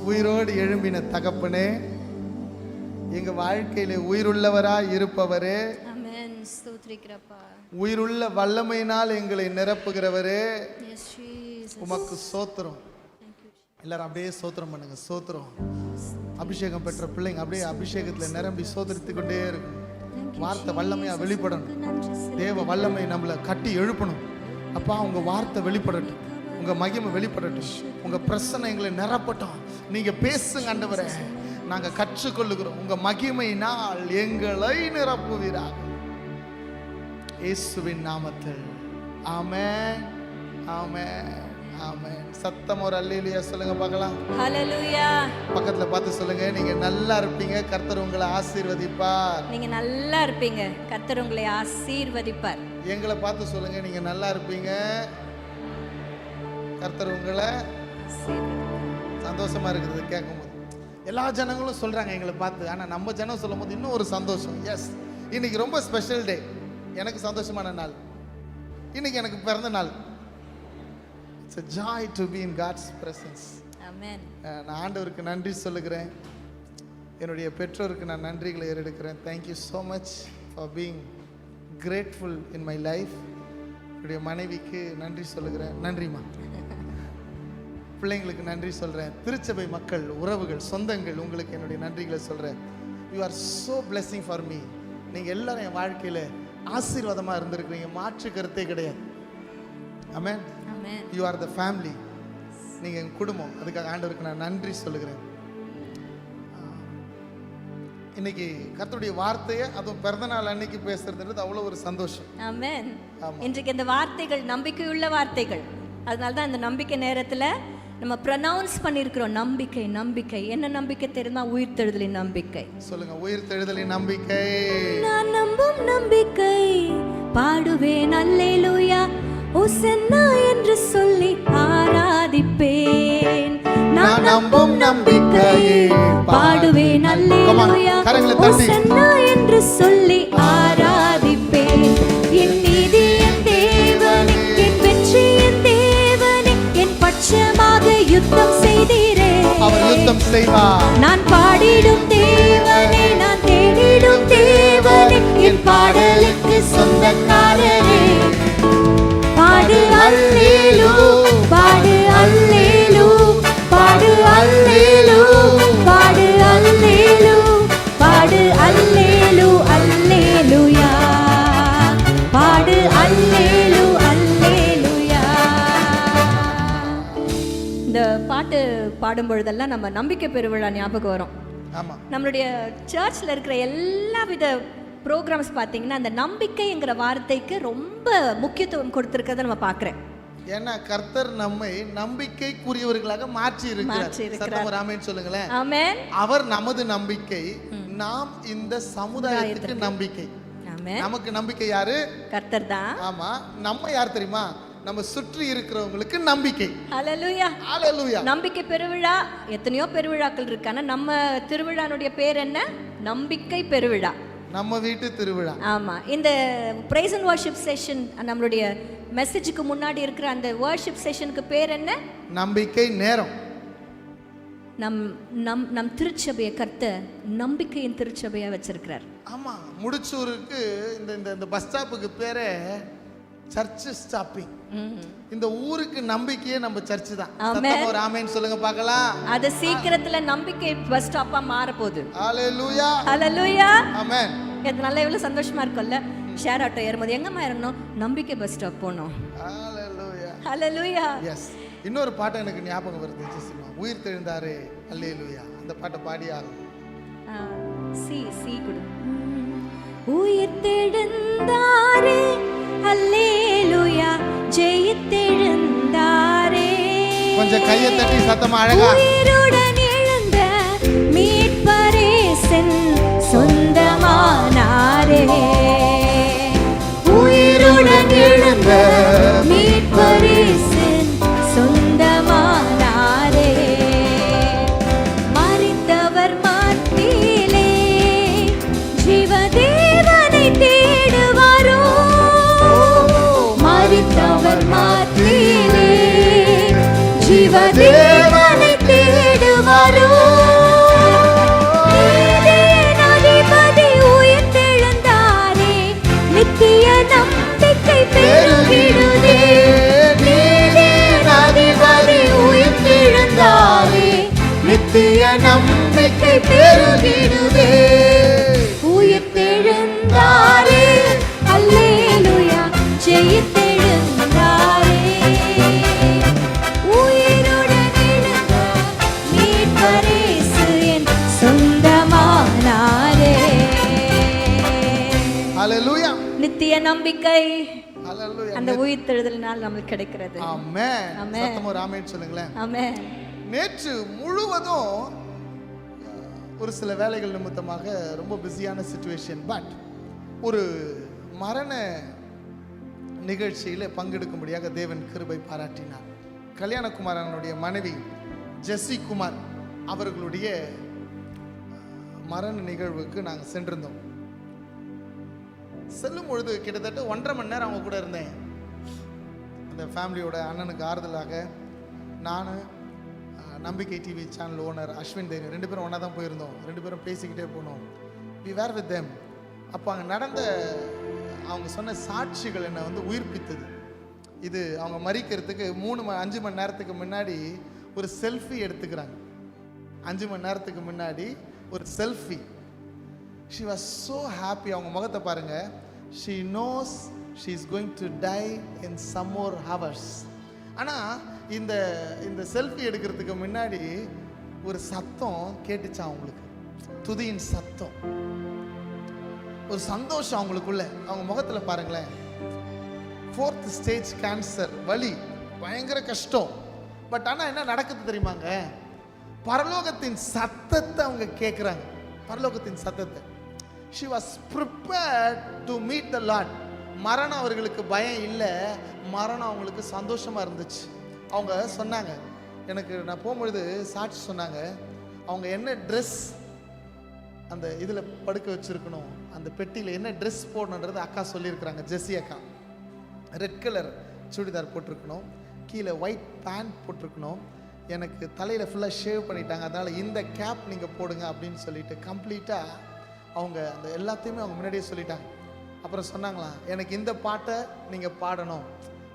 உயிரோடு எழும்பின தகப்பனே, எங்க வாழ்க்கையில உயிருள்ளவராய் இருப்பவரே, ஆமென். ஸ்தோத்திரிக்கிறப்பா. உயிருள்ள வல்லமையினால் எங்களை நிரப்புகிறவரே, எஸ் ஜீசஸ். உமக்கு ஸ்தோத்திரம். எல்லாரும் அப்படியே ஸ்தோத்திரம் பண்ணுங்க. ஸ்தோத்திரம். அபிஷேகம் பெற்ற பிள்ளைங்க அப்படியே அபிஷேகத்துல நிரம்பி ஸ்தோத்திரித்து கொண்டே இருக்கும். வார்த்தை வல்லமையா வெளிப்படணும். தேவ வல்லமை நம்மளை கட்டி எழுப்பணும். அப்பா, உங்க வார்த்தை வெளிப்படட்டும், உங்க மகிமை வெளிப்படட்டும், உங்க பிரசனை எங்களை நிரப்பட்டும். நீங்க பேசுங்க ஆண்டவரே, நாங்க கற்றுக்கொள்ளுகிறோம். உங்க மகிமையினால் எங்களை நிரப்புவீராக, இயேசுவின் நாமத்தில். ஆமென், ஆமென், ஆமென். சத்தம் ஒரு அல்லேலூயா சொல்லுங்க பார்க்கலாம். ஹல்லேலூயா. பக்கத்துல பார்த்து சொல்லுங்க, நீங்க நல்லா இருப்பீங்க, கர்த்தர் உங்களை ஆசீர்வதிப்பார். நீங்க நல்லா இருப்பீங்க, கர்த்தர் உங்களை ஆசீர்வதிப்பார். எங்களை பார்த்து சொல்லுங்க, நீங்க நல்லா இருப்பீங்க, கர்த்தர் உங்களை சந்தோஷமா இருக்குது கேட்கும்போது. எல்லா ஜனங்களும் சொல்றாங்க எங்களை பார்த்து, ஆனா நம்ம ஜனம் சொல்லும் போது இன்னும் ஒரு சந்தோஷம். எஸ், இன்னைக்கு ரொம்ப ஸ்பெஷல் டே. எனக்கு சந்தோஷமான நாள். இன்னைக்கு எனக்கு பிறந்த நாள். It's a joy to be in God's presence. ஆமென். நான் ஆண்டவருக்கு நன்றி சொல்லுகிறேன். என்னுடைய பெற்றோருக்கு நான் நன்றிகளை ஏறெடுக்கிறேன். Thank you so much for being grateful in my life. என்னுடைய மனைவிக்கு நன்றி சொல்லுகிறேன். நன்றிமா. பிள்ளைங்களுக்கு நன்றி சொல்கிறேன். திருச்சபை மக்கள், உறவுகள், சொந்தங்கள், உங்களுக்கு என்னுடைய நன்றிகளை சொல்கிறேன். You are so blessing for me. நீங்கள் எல்லாரும் என் வாழ்க்கையில் ஆசீர்வாதமாக இருந்திருக்கிறீங்க, மாற்று கருத்தே கிடையாது. Amen. Amen. You are the family. நீங்கள் என் குடும்பம். அதுக்காக ஆண்டவருக்கு நான் நன்றி சொல்லுகிறேன். இன்னைக்கு கர்த்தருடைய வார்த்தையை, அதுவும் பிறந்த நாள் அன்னைக்கு பேசுறதுன்றது அவ்வளோ ஒரு சந்தோஷம். ஆமென். இன்றைக்கு இந்த வார்த்தைகள் நம்பிக்கையுள்ள வார்த்தைகள். அதனால தான் இந்த நம்பிக்கை நேரத்தில் நம்ம ப்ரொனவுன்ஸ் பண்ணியிருக்கிறோம். நம்பிக்கை, நம்பிக்கை. என்ன நம்பிக்கை தெரியுமா? உயிர்த்தெழுதலின் நம்பிக்கை. சொல்லுங்க, உயிர்த்தெழுதலின் நம்பிக்கை. நான் நம்பும் நம்பிக்கை, பாடுவேன் அல்லேலூயா, ஓசன்னா என்று சொல்லி ஆராதிப்பேன். நான் நம்பும் நம்பிக்கை, பாடுவேன் அல்லேலூயா, ஓசன்னா என்று சொல்லி ஆராதிப்பேன். என் நீதி என் தேவனே, என் வெற்றி என் தேவனே, என் பட்சமாக யுத்தம் செய்தீரே. அவர் யுத்தம் செய்வார். நான் பாடிடும் தேவனே, நான் தேடிடும் தேவனே, என் பாடலுக்கு சொந்தக்காரரே. பாடு அல்லேலூ, பாடு அல்லேலூ, பாடு அல்லேலூ, பாடு அல்லேலூ, பாடு அல்லேலூ, அல்லேலூயா, பாடு அல்லேலூ, அல்லேலூயா. இந்த பாட்டு பாடும் பொழுதெல்லாம் நம்ம நம்பிக்கை பெருவிழா ஞாபகம் வரும். ஆமா. நம்மளுடைய சர்ச்சில் இருக்கிற எல்லா வித ப்ரோக்ராம்ஸ் பார்த்தீங்கன்னா அந்த நம்பிக்கைங்கிற வார்த்தைக்கு ரொம்ப முக்கியத்துவம் கொடுத்துருக்கதை நம்ம பார்க்குறேன். ஏன்னா கர்த்தர் நம்மை நம்பிக்கைக்குரியவர்களாக மாற்றி இருக்கிறார். ஆமென் சொல்லுங்களேன். ஆமென். அவர் நமது நம்பிக்கை, நாம் இந்த சமுதாயத்துக்கு நம்பிக்கை. ஆமென். நமக்கு நம்பிக்கை யாரு? கர்த்தர் தான். ஆமா. நம்ம யார் தெரியுமா? நம்ம சுற்றி இருக்கிறவங்களுக்கு நம்பிக்கை. ஹல்லேலூயா, ஹல்லேலூயா. நம்பிக்கை பெருவிழா. எத்தனையோ பெருவிழாக்கள் இருக்கு, ஆனா நம்ம திருவிழானுடைய பேர் என்ன? நம்பிக்கை பெருவிழா. நம்ம வீட்டு திருவிழா. ஆமா. இந்த பிரைஸ் அண்ட் வர்ஷிப் செஷன், நம்மளுடைய மெசேஜுக்கு முன்னாடி இருக்கிற அந்த வர்ஷிப் செஷனுக்கு பேர் என்ன? நம்பிக்கை நேரம். நம் திருச்சபையை கர்த்தர் நம்பிக்கையின் திருச்சபையா வச்சிருக்கிறார். ஆமா. முடிச்சூருக்கு இந்த பஸ் ஸ்டாப்புக்கு பேரே சர்ச் ஸ்டாப்பிங். இந்த ஊருக்கு நம்பிக்கையே நம்ம சர்ச் தான். ஒரு ஆமென் சொல்லுங்க பார்க்கலாம். அது சீக்கிரத்துல நம்பிக்கை பஸ் ஸ்டாப்பா மாற போகுது. ஹல்லேலூயா, ஹல்லேலூயா, ஆமென். இது நல்லா எவ்வளவு சந்தோஷமா இருக்கும்ல. ஷேர் ஆட்டோ ஏறும்போது எங்கம்மா ஏறணும்? நம்பிக்கை பஸ் ஸ்டாப் போகணும். ஹல்லேலூயா, ஹல்லேலூயா. எஸ். இன்னொரு பாட்டு எனக்கு ஞாபகம் வருது. உயிர் தெழுந்தாரே அல்லேலூயா. அந்த பாட்டை பாடியாகும். சி கொடு. உயிர் தெழுந்தாரே அல்லேலூயா, ஜெயித்தெழுந்தாரே. கொஞ்சம் கையை தட்டி சத்தமா அழகா. உயிருடன் எழுந்த மீட்பரேசன் சொந்தமானாரே. உயிருடன் எழுந்த மீட்பரேசன் சொந்தமானாரே. மரித்தவர் மத்தியிலே ஜீவதேவனை தேடுவாரோ. மரித்தவர் மத்தியிலே ஜீவதேவனை தேடு நித்திய நம்பிக்கை பெருகிடுதே. உயிர்த்தெழுந்தாரே, அல்லேலூயா, ஜெயித்தெழுந்தாரே. உயிருடன் எழுந்த மீட்பர் இயேசு என் சொந்தமானாரே. ஹல்லேலூயா. நித்திய நம்பிக்கை ஹல்லேலூயா. அந்த உயிர்த்தெழுதலினால் நமக்கு கிடைக்கிறது. ஆமென். ஆமென். சத்தமா ஒரு ஆமென் சொல்லுங்களேன். ஆமென். நேற்று முழுவதும் ஒரு சில வேலைகள் நிமித்தமாக ரொம்ப பிஸியான சிச்சுவேஷன். பட் ஒரு மரண நிகழ்ச்சியில் பங்கெடுக்கும்படியாக தேவன் கிருபை பாராட்டினார். கல்யாணகுமாரனுடைய மனைவி ஜெஸ்ஸி குமார் அவர்களுடைய மரண நிகழ்வுக்கு நாங்கள் சென்றிருந்தோம். செல்லும் பொழுது கிட்டத்தட்ட 1.5 மணி நேரம் அவங்க கூட இருந்தேன். அந்த ஃபேமிலியோட அண்ணனுக்கு ஆறுதலாக நான், நம்பிக்கை TV channel owner Ashwin Devi 2 பேரும் ஒன்றா தான் போயிருந்தோம். 2 பேரும் பேசிக்கிட்டே போனோம். We were with them. அப்போ அங்கே நடந்த அவங்க சொன்ன சாட்சிகள் என்னை வந்து உயிர்ப்பித்தது. இது அவங்க மறிக்கிறதுக்கு 5 மணி நேரத்துக்கு முன்னாடி ஒரு செல்ஃபி எடுத்துக்கிறாங்க. 5 மணி நேரத்துக்கு முன்னாடி ஒரு selfie. She was so happy. அவங்க முகத்தை பாருங்க. She knows she is going to die in some more hours. ஆனால் இந்த செல்ஃபி எடுக்கிறதுக்கு முன்னாடி ஒரு சத்தம் கேட்டுச்சா அவங்களுக்கு, துதியின் சத்தம், ஒரு சந்தோஷம் அவங்களுக்குள்ள. அவங்க முகத்தில் பாருங்களேன். 4th ஸ்டேஜ் கேன்சர், வலி, பயங்கர கஷ்டம். பட் ஆனால் என்ன நடக்குது தெரியுமாங்க? பரலோகத்தின் சத்தத்தை அவங்க கேட்குறாங்க. பரலோகத்தின் சத்தத்தை. She was prepared to meet the Lord. மரணம் அவர்களுக்கு பயம் இல்லை, மரணம் அவங்களுக்கு சந்தோஷமாக இருந்துச்சு. அவங்க சொன்னாங்க, எனக்கு நான் போகும்பொழுது சாட்சி சொன்னாங்க, அவங்க என்ன ட்ரெஸ் அந்த இதில் படுக்க வச்சுருக்கணும், அந்த பெட்டியில் என்ன ட்ரெஸ் போடணுன்றது அக்கா சொல்லியிருக்கிறாங்க. ஜெஸ்ஸி அக்கா ரெட் கலர் சுடிதார் போட்டிருக்கணும், கீழே ஒயிட் பேண்ட் போட்டிருக்கணும், எனக்கு தலையில் ஃபுல்லாக ஷேவ் பண்ணிட்டாங்க, அதனால் இந்த கேப் நீங்கள் போடுங்க அப்படின்னு சொல்லிட்டு கம்ப்ளீட்டாக அவங்க அந்த எல்லாத்தையுமே அவங்க முன்னாடியே சொல்லிட்டாங்க. அப்புறம் சொன்னாங்களாம், எனக்கு இந்த பாட்டை நீங்கள் பாடணும்.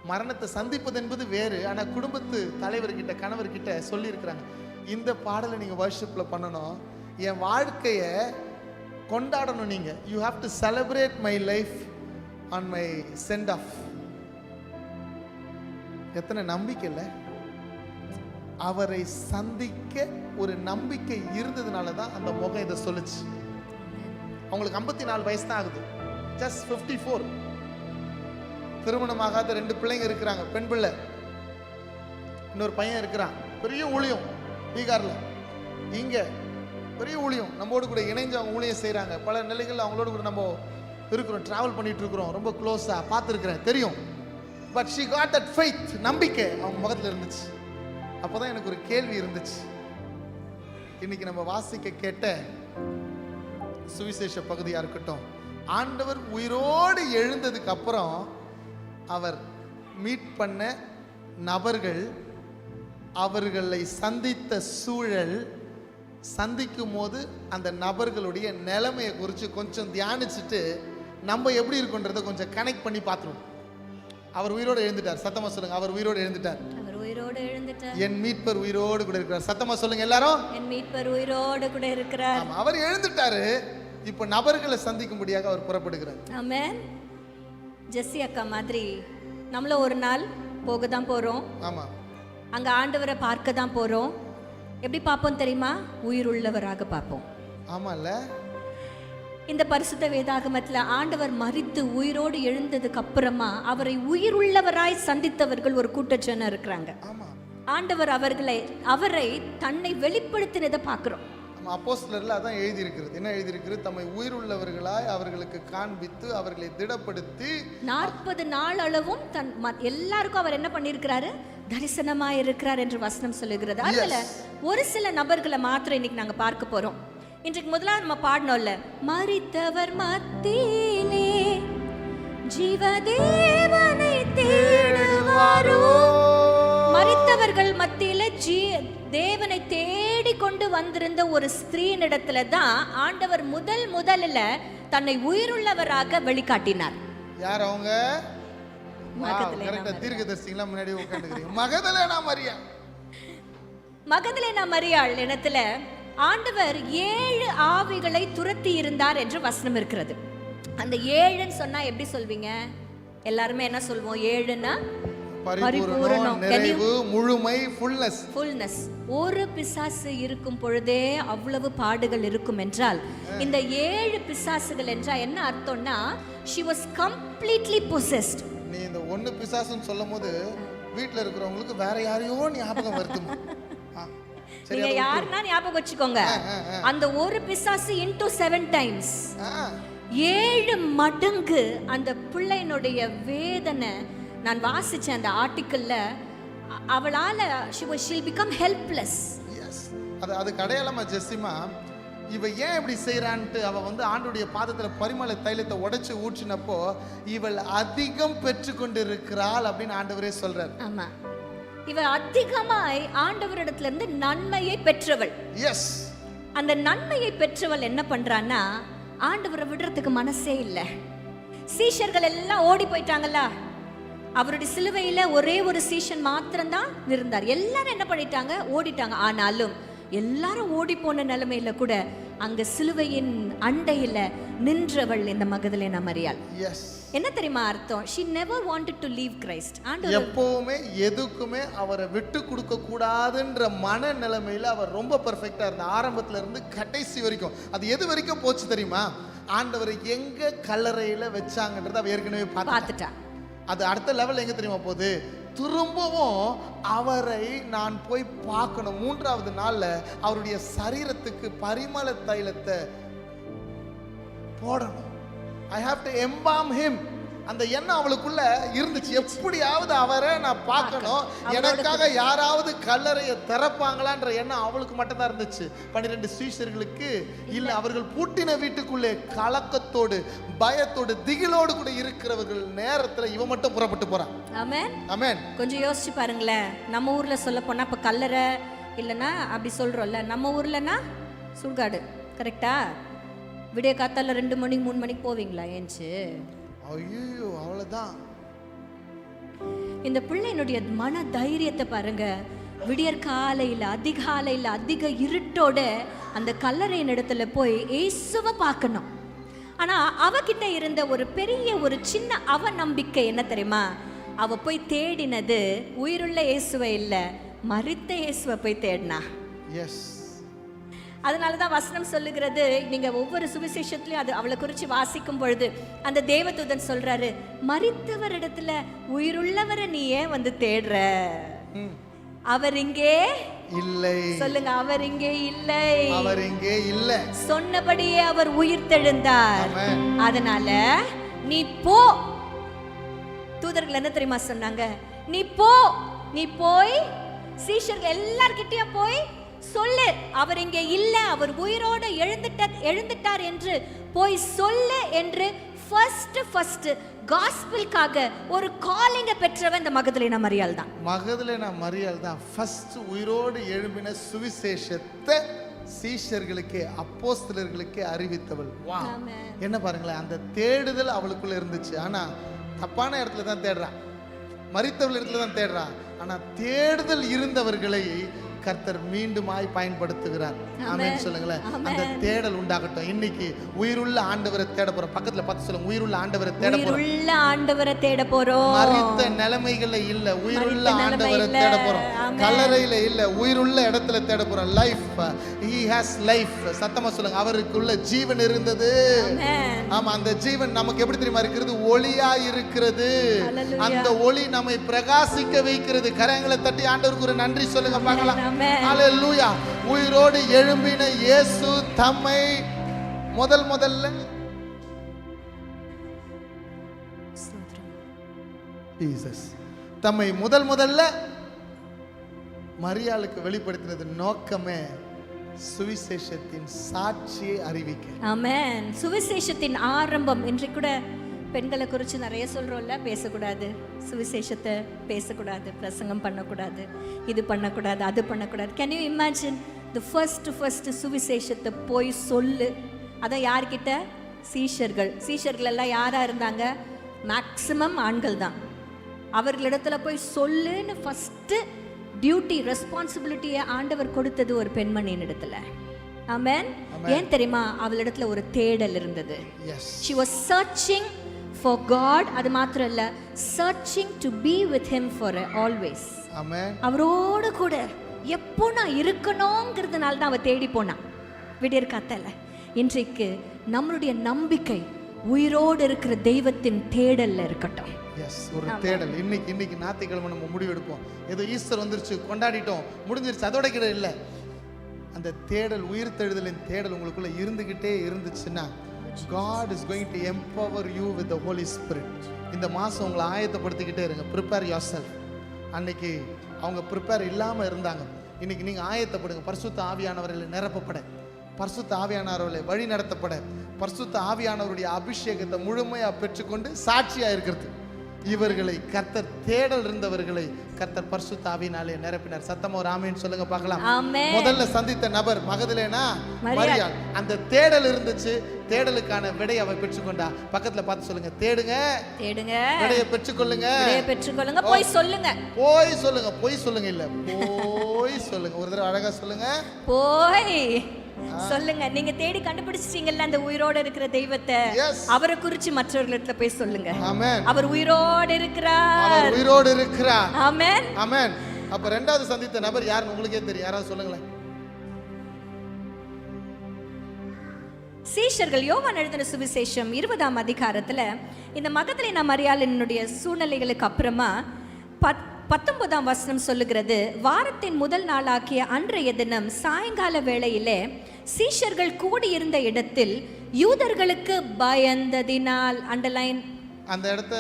மரணத்தை சந்திப்பது என்பது வேறு, ஆனால் குடும்பத்து தலைவர்கிட்ட கணவர்கிட்ட சொல்லியிருக்கிறாங்க, இந்த பாடலை நீங்கள் வர்ஷிப்பில் பண்ணணும், என் வாழ்க்கையை கொண்டாடணும், நீங்கள் you have to celebrate my life on my send off. எத்தனை நம்பிக்கை இல்லை? அவரை சந்திக்க ஒரு நம்பிக்கை இருந்ததுனால தான் அந்த முகம் இதை சொல்லுச்சு. அவங்களுக்கு 54 வயசு தான் ஆகுது, ஜஸ்ட் 54. திருமணமாகாத 2 பிள்ளைங்க இருக்கிறாங்க, பெண் பிள்ளை, இன்னொரு பையன் இருக்கிறான். பெரிய ஊழியம் பீகார்ல, இங்க பெரிய ஊழியம், நம்மோடு கூட இணைஞ்சு அவங்க ஊழியம் செய்யறாங்க. பல நிலைகள் அவங்களோட கூட நம்ம இருக்கிறோம், டிராவல் பண்ணிட்டு இருக்கிறோம், ரொம்ப க்ளோஸா பார்த்துருக்கிறேன், தெரியும். But she got that faith, நம்பிக்கை அவங்க முகத்தில் இருந்துச்சு. அப்போதான் எனக்கு ஒரு கேள்வி இருந்துச்சு. இன்னைக்கு நம்ம வாசிக்க கேட்ட சுவிசேஷ பகுதியா இருக்கட்டும், ஆண்டவர் உயிரோடு எழுந்ததுக்கு அப்புறம் அவர் மீட் பண்ண நபர்கள், அவர்களை சந்தித்த சூழல், சந்திக்கும் போது அந்த நபர்களுடைய நிலைமையை குறித்து கொஞ்சம் தியானிச்சுட்டு நம்ம எப்படி இருக்குன்றதை கொஞ்சம் கனெக்ட் பண்ணி பார்த்துருவோம். அவர் உயிரோடு எழுந்துட்டார். சத்தமா சொல்லுங்க, அவர் உயிரோடு எழுந்துட்டார். அவர் உயிரோடு எழுந்துட்டார். என் மீட்பர் உயிரோடு கூட இருக்கிறார். சத்தமா சொல்லுங்க எல்லாரும், என் மீட்பர் உயிரோடு கூட இருக்கிறார். ஆமா, அவர் எழுந்துட்டாரு. இப்போ நபர்களை சந்திக்கும்படியாக அவர் புறப்படுகிறார். ஆமென். ஜெஸ்ஸி அக்கா மாதிரி நம்மள ஒரு நாள் போக தான் போறோம். ஆமா, அங்க ஆண்டவரை பார்க்க தான் போறோம். எப்படி பார்ப்போம் தெரியுமா? உயிர் உள்ளவராக பார்ப்போம். ஆமால்ல. இந்த பரிசுத்த வேதாகமத்தில் ஆண்டவர் மரித்து உயிரோடு எழுந்ததுக்கு அப்புறமா அவரை உயிர் உள்ளவராய் சந்தித்தவர்கள் ஒரு கூட்டச்சனம் இருக்கிறாங்க. ஆமா, ஆண்டவர் அவரை தன்னை வெளிப்படுத்தினதை பார்க்கிறோம். அப்போஸ்தலர்ல அதான் எழுதி இருக்கிறது. என்ன எழுதி இருக்கிறது? தம்மை உயிர் உள்ளவர்களாய் அவர்களுக்கு காண்பித்து அவர்களை திடப்படுத்தி 40 நாள் அளவும் எல்லாருக்கும் அவர் என்ன பண்ணியிருக்கிறாரு? தரிசனமாய் இருக்கிறார் என்று வசனம் சொல்லுகிறது. அதுல ஒரு சில நபர்களை மாத்திரம் இன்னைக்கு நாங்க பார்க்க போறோம். இன்றைக்கு முதலாவது நம்ம பாடணும்ல, மரித்தவர் மத்தியிலே ஜீவதேவனை தேடுவாரோ. மரித்தவர்கள் மத்தியில தேவனை தேடி கொண்டு வந்திருந்த ஒரு ஸ்திரீனிடத்துல தான் ஆண்டவர் முதல்ல தன்னை உயிருள்ளவராக வெளிக்காட்டினார். யார் அவங்க? தீர்க்கதரிசிங்களா முன்னாடி உட்கார்ந்துக்கிறீங்க. மகதலேனா மரியா. மகதலேனா மரியாள் இடத்துல ஆண்டவர் 7 ஆவிகளை துரத்தி இருந்தார் என்று வசனம் இருக்கிறது. அந்த 7ன்னு சொன்னா எப்படி சொல்வீங்க? எல்லாருமே என்ன சொல்வோம்? 7ன்னா பரிபூரணம், நிறைவு, முழுமை, ஃபுல்னஸ். ஒரு பிசாசு இருக்கும் பொழுதே அவ்வளவு பாடுகள் இருக்கும் என்றால் இந்த 7 பிசாசுகள் என்றால் என்ன அர்த்தம்னா she was completely possessed. நீ இந்த ஒன்னு பிசாசுன்னு சொல்லும்போது வீட்ல இருக்கிறவங்களுக்கு வேற யாரையோ ஞாபகம் வருதுமா? நீங்க யாருன்னா ஞாபகம் வச்சுக்கோங்க. அந்த ஒரு பிசாசு into 7 times 7 மடங்கு அந்த பிள்ளையினுடைய வேதனை. நான் வாசிச்சேன் அந்த ஆர்டிக்கிள்ல. அவளால she'll become helpless. அது அடையாளமா ஜெசிமா இவ ஏன் இப்படி செய்யறான்ட்டு அவ வந்து ஆண்டுடைய பாதத்துல பரிமள தைலத்தை உடைச்சு ஊற்றினப்போ இவள் அதிகம் பெற்று கொண்டிருக்கிறாள் அப்படின்னு ஆண்டவரே சொல்றார். ஆமா, இவ அதிகமாய் ஆண்டவரிடத்துல இருந்து நன்மையை பெற்றவள். எஸ், அந்த நன்மையை பெற்றவள் என்ன பண்றான்னா ஆண்டவரை விடுறதுக்கு மனசே இல்லை. சீஷர்கள் எல்லாம் ஓடி போயிட்டாங்கல்ல. அவருடைய சிலுவையில ஒரே ஒரு சீஷன் மாத்திரம்தான் இருந்தார். எல்லாரும் என்ன பண்ணிட்டாங்க? ஓடிட்டாங்க. ஆனாலும் எல்லாரும் ஓடி போன நிலைமையில கூட அங்க சிலுவையின் அண்டையில நின்றவள் இந்த மகதலேனா மரியாள். என்ன தெரியுமா அர்த்தம்? she never wanted to leave Christ. எப்பவுமே எதுக்குமே அவரை விட்டு கொடுக்க கூடாதுன்ற மன நிலைமையில அவர் ரொம்ப பெர்ஃபெக்ட்டா இருந்தா. ஆரம்பத்துல இருந்து கடைசி வரைக்கும். அது எது வரைக்கும் போச்சு தெரியுமா? ஆண்டவரை எங்க கல்லறையில வச்சாங்கன்றத அவ ஏற்கனவே பார்த்துட்டா. அது அடுத்த லெவல் எங்க தெரியுமா போகுது? திரும்பவும் அவரை நான் போய் பார்க்கணும். 3வது நாள்ல அவருடைய சரீரத்துக்கு பரிமள தைலத்தை போடணும். I have to embalm him. அந்த எண்ணம் அவளுக்குள்ள இருந்துச்சு. எப்படியாவது அவரை நான் பார்க்கணும், எனக்காக யாராவது கல்லறையை திறப்பாங்களான்ற எண்ணம் அவளுக்கு மட்டும்தான் இருந்துச்சு. 12 சீஷர்களுக்கு இல்ல. அவர்கள் பூட்டின வீட்டுக்குள்ளே கலக்கத்தோடு பயத்தோடு திகிலோடு கூட இருக்கிறவர்கள் நேரத்துல இவ மட்டும் புறப்பட்டு போறான். ஆமென், ஆமென். கொஞ்சம் யோசிச்சு பாருங்களேன். நம்ம ஊர்ல சொல்ல போனா இப்ப கல்லறை இல்லைன்னா அப்படி சொல்றோம்ல. நம்ம ஊர்லன்னா சுடுகாடு. கரெக்டா? விடிய காத்தால 2 மணி 3 மணிக்கு போவீங்களா ஏஞ்சி? ஐயோ, அவ்வளவுதான். இந்த பிள்ளையினுடைய மன தைரியத்தை பாருங்க. விடியற் காலையில அதிகாலையில அதிக இருட்டோட அந்த கல்லறையின் இடத்துல போய் இயேசுவை பார்க்கணும். ஆனா அவகிட்ட இருந்த ஒரு பெரிய ஒரு சின்ன அவநம்பிக்கை என்ன தெரியுமா? அவ போய் தேடினது உயிருள்ள இயேசுவை இல்ல, மரித்த இயேசுவை போய் தேடினா. எஸ், அதனாலதான் வசனம் சொல்லுகிறது. நீங்க ஒவ்வொரு சுவிசேஷத்திலையும் அது அவளை குறித்து வாசிக்கும் பொழுது அந்த தேவதூதன் சொல்றாரு, மரித்தவரிடத்துல உயிருள்ளவரை நீ ஏன் வந்து தேடுற? அவர் இங்கே இல்லை. சொல்லுங்க, அவர் இங்கே இல்லை. அவர் இங்கே இல்லை. சொன்னபடியே அவர் உயிர் தெழுந்தார். அதனால நீ போ. தூதர்கள் என்ன தெரியுமா சொன்னாங்க? நீ போ, நீ போய் சீஷர்கள் எல்லார்கிட்டயும் போய் சொல்லு, அவர் இங்கே இல்ல, அவர் உயிரோடு எழுந்துட்டார் என்று போய் சொல்லு என்று ஃபர்ஸ்ட் காஸ்பலுக்காக ஒரு காலிங்க பெற்றவன் இந்த மகதலேனா மரியாள் தான். மகதலேனா மரியாள் தான் ஃபர்ஸ்ட் உயிரோடு எழும்பின சுவிசேஷத்தை சீஷர்களுக்கே அப்போஸ்தலர்களுக்கே அறிவித்தவள். வா, என்ன பாருங்களேன், அந்த தேடுதல் அவளுக்குள்ள இருந்துச்சு. ஆனா தப்பான இடத்துல தான் தேடுறான், மரித்தவள் இடத்துல தான் தேடுறான். ஆனா தேடுதல் இருந்தவர்களை கர்த்தர் மீண்டுமாய் பயன்படுத்துகிறார். ஆமென் சொல்லுங்களேன். அந்த தேடல் உண்டாகட்டும். இன்னைக்கு உயிருள்ள ஆண்டவரை தேட போறோம். பக்கத்துல பார்த்து சொல்லுங்க, உயிருள்ள ஆண்டவரை தேட போறோம். உயிருள்ள ஆண்டவரை தேட போறோம். மரித்த நிலைமைகள்ல இல்ல, உயிருள்ள ஆண்டவரை தேட போறோம். கல்லறையில இல்ல, உயிருள்ள இடத்துல தேட போறோம். Life, he has life. சத்தமா சொல்லுங்க, அவருக்குள்ள ஜீவன் இருந்தது. ஆமா, அந்த ஜீவன் நமக்கு எப்படி தெரியுமா இருக்கிறது? ஒளியா இருக்கிறது. அந்த ஒளி நம்மை பிரகாசிக்க வைக்கிறது. கரங்களை தட்டி ஆண்டவருக்கு ஒரு நன்றி சொல்லுங்க பார்க்கலாம். ஹல்லேலூயா. உயிரோடு எழும்பின இயேசு தம்மை முதல்ல ஜீசஸ் தம்மை முதல்ல மரியாளுக்கு வெளிப்படுத்தினது நோக்கமே சுவிசேஷத்தின் சாட்சியை அறிவிக்க. ஆமென். சுவிசேஷத்தின் ஆரம்பம். இன்றைக்கு கூட பெண்களை குறித்து நிறைய சொல்கிறோம்ல, பேசக்கூடாது, சுவிசேஷத்தை பேசக்கூடாது, பிரசங்கம் பண்ணக்கூடாது, இது பண்ணக்கூடாது, அது பண்ணக்கூடாது. Can you imagine the first சுவிசேஷத்தை போய் சொல்லு. அதான் யார்கிட்ட? சீஷர்கள் எல்லாம் யாராக இருந்தாங்க? மேக்சிமம் ஆண்கள் தான். அவர்களிடத்துல போய் சொல்லுன்னு ஃபஸ்ட்டு டியூட்டி ரெஸ்பான்சிபிலிட்டியை ஆண்டவர் கொடுத்தது ஒரு பெண்மணியின் இடத்துல. ஆமென். ஏன் தெரியுமா? அவளிடத்துல ஒரு தேடல் இருந்தது. S. She was searching for God. அது மாத்திரம் இல்ல, searching to be with him for always. ஆமென். அவரோடு கூட எப்போ நான் இருக்கணுங்கிறதுனால தான் அவ தேடி போனான். விடியற் காத்தல. இன்றைக்கு நம்மளுடைய நம்பிக்கை உயிரோடு இருக்கிற தெய்வத்தின் தேடல்ல இருக்கட்டும். எஸ், ஒரு தேடல். இன்னைக்கு ஞாயிற்றுக்கிழமை நம்ம முடிவெடுப்போம். ஏதோ ஈஸ்டர் வந்துருச்சு, கொண்டாடிட்டோம், முடிஞ்சிருச்சு, அதோட கிட்ட இல்லை. அந்த தேடல், உயிர் தெழுதலின் தேடல் உங்களுக்குள்ள இருந்துகிட்டே இருந்துச்சுன்னா God is going to empower you with the Holy Spirit. இந்த மாதம் உங்களை ஆயத்தப்படுத்திக்கிட்டே இருங்க. Prepare your self. அன்னைக்கு அவங்க ப்ரிப்பேர் இல்லாமல் இருந்தாங்க. இன்னைக்கு நீங்கள் ஆயத்தப்படுங்க. பரிசுத்த ஆவியானவர்களை நிரப்பப்பட, பரிசுத்த ஆவியானவர்களை வழி நடத்தப்பட, பரிசுத்த ஆவியானவருடைய அபிஷேகத்தை முழுமையாக பெற்றுக்கொண்டு சாட்சியாக இருக்கிறது. இவர்களை கர்த்தர், தேடல் இருந்தவர்களை கர்த்தர் பரிசுத்த ஆவியினாலே நிரப்பினார். சத்தமா ஒரு ஆமென் சொல்லுங்க பார்க்கலாம். ஆமென். முதல்ல சந்தித்த நபர் மகதலேனா மரியாள். அந்த தேடல் இருந்துச்சு. தேடலுக்கான விடை அவ பெற்றுக்கொண்டா. பக்கத்துல பார்த்து சொல்லுங்க, தேடுங்க, தேடுங்க, விடையை பெற்றுக்கொள்ளுங்க, விடையை பெற்றுக்கொள்ளுங்க, போய் சொல்லுங்க, போய் சொல்லுங்க, போய் சொல்லுங்க, இல்ல போய் சொல்லுங்க. ஒரு தடவை அழகா சொல்லுங்க, போய் சொல்லுங்க. நீங்க தேடி கண்டுபிடிச்சிட்டீங்கல்ல அந்த உயிரோட இருக்கிற தெய்வத்தை, அவரை குறிச்சு மற்றவர்களிடத்துல போய் சொல்லுங்க. ஆமென். அவர் உயிரோடு இருக்கிறார், அவர் உயிரோடு இருக்கிறார். ஆமென், ஆமென். அப்ப இரண்டாவது சந்தித்த நபர் யாருன்னு உங்களுக்கே தெரியும். யாராவது சொல்லுங்களேன். சீஷர்கள். யோவான் எழுதின சுவிசேஷம் 20ஆம் அதிகாரத்துல இந்த மகதலேனா மரியாளினுடைய சூழ்நிலைகளுக்கு அப்புறமா 19ஆம் வசனம் சொல்லுகிறது, வாரத்தின் முதல் நாளாகிய அன்றைய தினம் சாயங்கால வேளையிலே சீஷர்கள் கூடியிருந்த இடத்தில் யூதர்களுக்கு பயந்ததினால், அண்டர்லைன், அந்த இடத்த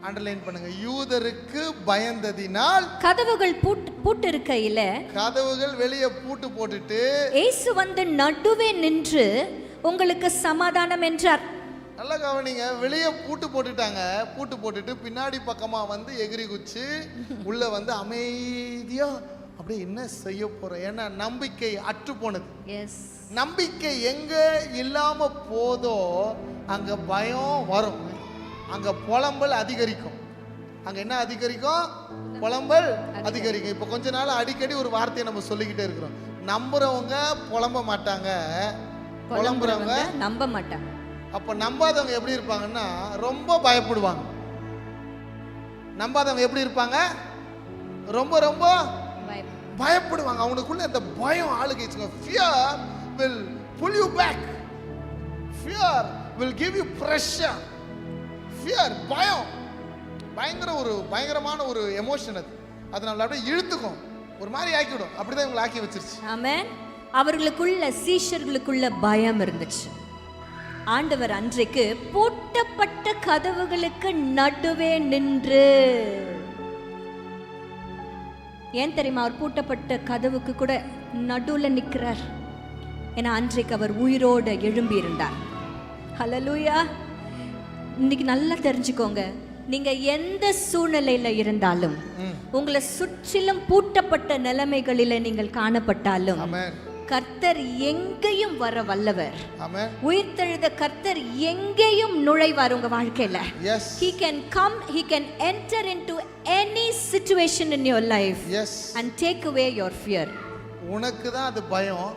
அண்டர்லைன் பண்ணுங்க, யூதருக்கு பயந்ததினால் கதவுகள் பூட்டு இருக்கையில, கதவுகள் வெளியே பூட்டு போட்டுட்டு இயேசு வந்து நடுவே நின்று உங்களுக்கு சமாதானம் என்றார். நல்லா கவனிங்க, வெளியே பூட்டு போட்டுட்டாங்க. பூட்டு போட்டுட்டு பின்னாடி பக்கமா வந்து எகிரி குச்சி உள்ள வந்து அமைதியா அப்படியே என்ன செய்ய போறோம். ஏன்னா நம்பிக்கை அற்று போனது. எஸ். நம்பிக்கை எங்க இல்லாம போதோ அங்க பயம் வரும், அங்க புலம்பல் அதிகரிக்கும். அங்க என்ன அதிகரிக்கும்? புலம்பல் அதிகரிக்கும். இப்போ கொஞ்ச நாள் அடிக்கடி ஒரு வார்த்தையை நம்ம சொல்லிக்கிட்டே இருக்கிறோம். நம்புறவங்க புலம்ப மாட்டாங்க, புலம்புறவங்க நம்ப மாட்டாங்க. அப்போ நம்பாதவங்க எப்படி இருப்பாங்கன்னா ரொம்ப பயப்படுவாங்க. நம்பாதவங்க எப்படி இருப்பாங்க? ரொம்ப ரொம்ப பயப்படுவாங்க. அவனுக்குள்ள இந்த பயம் ஆளுகை. Fear will pull you back. Fear will give you pressure. Fear, பயம் பயங்கரமான ஒரு எமோஷன். அது நம்மள அப்படியே இழுத்துக்கும், ஒரு மாதிரி ஆக்கிடும். அப்படிதான் இவங்களை ஆக்கி வச்சிருச்சு. ஆமென். அவர்களுக்குள்ள, சீஷர்களுக்குள்ள பயம் இருந்துச்சு. ஆண்டவர் அன்றைக்கு பூட்டப்பட்ட கதவுகளுக்கு நடுவே நின்று, ஏன் தெரியுமா? அவர் பூட்டப்பட்ட கதவுக்கு கூட நடுவுல நிற்கிறார். ஏன்னா அன்றைக்கு அவர் உயிரோடு எழும்பி இருந்தார். ஹல்லேலூயா. இன்னைக்கு நல்லா தெரிஞ்சுக்கோங்க, நீங்க எந்த சூழ்நிலையில இருந்தாலும், உங்களை சுற்றிலும் பூட்டப்பட்ட நிலைமைகளில நீங்கள் காணப்பட்டாலும், கர்த்தர் எங்கேயும் வர வல்லவர். உயிர்த்தெழுந்த கர்த்தர் எங்கேயும் நுழைவார் உங்க வாழ்க்கையில. He can come, he can enter into any situation in your life and take away your fear. உனக்கு தான் அது பயம்,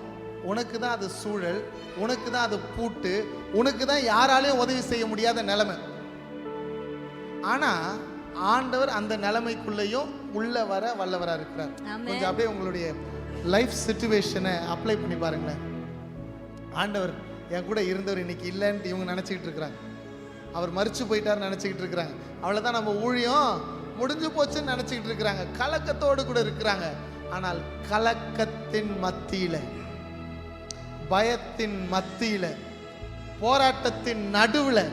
உனக்கு தான் அது சூழல், உனக்கு தான் அது பூட்டு, உனக்கு தான் யாராலையும் உதவி செய்ய முடியாத நிலைமை. ஆனா ஆண்டவர் அந்த நிலைமைக்குள்ளேயும் உள்ள வர வல்லவரா இருக்கிறார். கொஞ்சம் அப்படியே உங்களுடைய லைஃப் சிச்சுவேஷனை அப்ளை பண்ணி பாருங்களேன். ஆண்டவர் என் கூட இருந்தவர் இன்னைக்கு இல்லைன்ட்டு இவங்க நினச்சிக்கிட்டு இருக்கிறாங்க. அவர் மறிச்சு போயிட்டாருன்னு நினச்சிக்கிட்டு இருக்கிறாங்க. அவ்வளோதான், நம்ம ஊழியம் முடிஞ்சு போச்சுன்னு நினச்சிக்கிட்டு இருக்கிறாங்க. கலக்கத்தோடு கூட இருக்கிறாங்க. ஆனால் கலக்கத்தின் மத்தியில், பயத்தின் மத்தியில், போராட்டத்தின் நடுவில்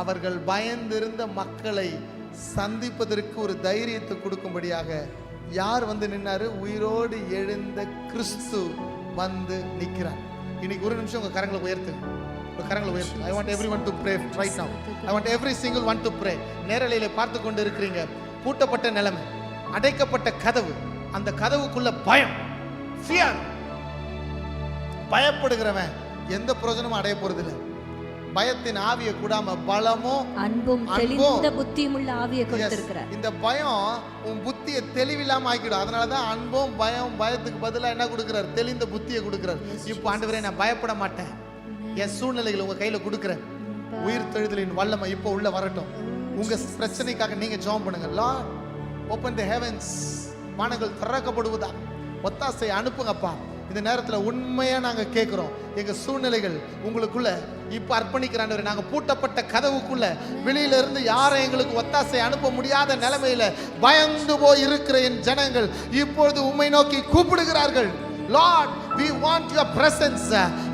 அவர்கள் பயந்திருந்த மக்களை சந்திப்பதற்கு ஒரு தைரியத்தை கொடுக்கும்படியாக யார் வந்து நின்னாரு? உயிரோடு எழுந்த கிறிஸ்து வந்து நிற்கிறார். இன்னைக்கு ஒரு நிமிஷம் உங்க கரங்களை உயர்த்துங்க, உங்க கரங்களை உயர்த்துங்க. I want everyone to pray right now. I want every single one to pray. நேரலையில பார்த்து கொண்டு இருக்கிறீங்க. பூட்டப்பட்ட நிலைமை, அடைக்கப்பட்ட கதவு, அந்த கதவுக்குள்ள பயம், fear. பயப்படுகிறவன் எந்த பிரயோஜனமும் அடைய போறதில்லை. பயத்தின் ஆவியை கூடாம பலமும் அன்பும் தெளிந்த புத்தியும் உள்ள ஆவியை கொடுத்திருக்கிறார். இந்த பயம் உன் புத்தியை தெளிவில்லாம ஆக்கிடும். அதனாலதான் அன்பும் பயத்துக்கு பதிலா என்ன கொடுக்கிறார்? தெளிந்த புத்தியை கொடுக்கிறார். இப்போ ஆண்டவரே நான் பயப்பட மாட்டேன், என் சூழ்நிலைகள் உங்க கையில கொடுக்கிறேன். உயிர் தெழுதலின் வல்லமை இப்போ உள்ள வரட்டும். உங்க பிரச்சனைக்காக நீங்க ஜெபம் பண்ணுங்க. லார்ட் ஓபன் தி ஹெவன்ஸ், வானங்கள் திறக்கப்படுவதா, ஒத்தாசை அனுப்புங்கப்பா. இந்த நேரத்தில் உண்மையா நாங்க கேட்கிறோம். எங்க சூழ்நிலைகள் உங்களுக்குள்ள இப்ப அர்ப்பணிக்கிறான். நாங்க பூட்டப்பட்ட கதவுக்குள்ள வெளியில இருந்து யாரும் எங்களுக்கு ஒத்தாசை அனுப்ப முடியாத நிலைமையில பயந்து போய் இருக்கிற என் ஜனங்கள் இப்பொழுது உம்மை நோக்கி கூப்பிடுகிறார்கள். Lord, we want your presence.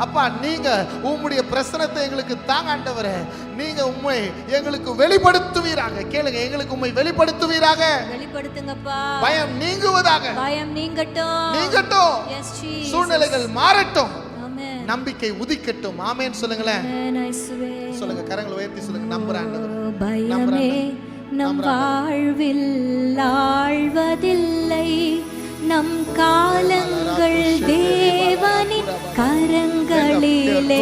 அப்பா நீங்க உம்முடைய பிரசன்னத்தை எங்களுக்கு தாங்க ஆண்டவரே. நீங்க உம்மை எங்களுக்கு வெளிப்படுத்துவீராக. கேளுங்க, எங்களுக்கு உம்மை வெளிப்படுத்துவீராக. வெளிப்படுத்துங்கப்பா. பயம் நீங்குவதாக. பயம் நீங்கட்டும். நீங்கட்டும். Yes Jesus. சூழ்நிலைகள் மாறட்டும். ஆமென். நம்பிக்கை உதிக்கட்டும். ஆமென் சொல்லுங்களேன். சொல்லுங்க, கரங்களை உயர்த்தி சொல்லுங்க. நம்புறேன் ஆண்டவரே. பயமே நம் வாழ்வில் ஆழ்வதில்லை. நம் காலங்கள் தேவனின் கரங்களிலே.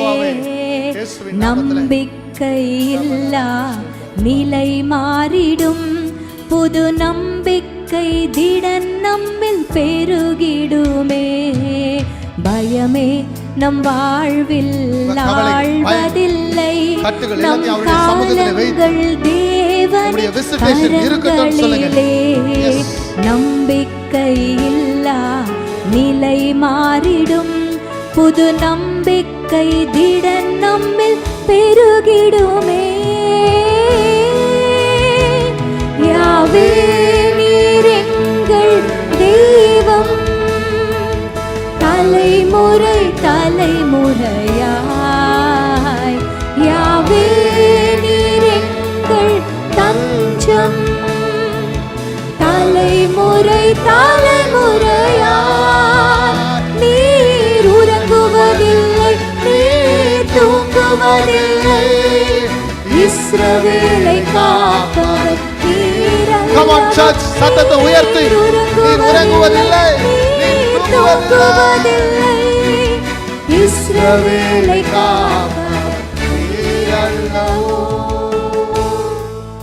நம்பிக்கையில்லா நிலை மாறிடும். புது நம்பிக்கை திடன் நம்மில் பெருகிடுமே. பயமே நம் வாழ்வில் ஆழ்வதில்லை. நம் காலங்கள் தேவனின் கரங்களிலே. நம்பிக்கையில்லா நிலை மாறிடும். புது நம்பிக்கை திடன் நம்மில் பெருகிடுமே. யாவே நீர் எங்கள் தெய்வம், தலைமுறை தலைமுறையாய். யாவே நீர் எங்கள் தஞ்சம், தலைமுறை தலைமுறையாய். நீர் உறங்குவதில்லை, நீர் தூங்குவதில்லை. இஸ்ரவேலை காப்பவர் நீர் அல்லவா. Come on church, சத்தத்தை உயர்த்தி. நீர் உறங்குவதில்லை, நீர் தூங்குவதில்லை. இஸ்ரவேலை காப்பவர் நீர் அல்லவா.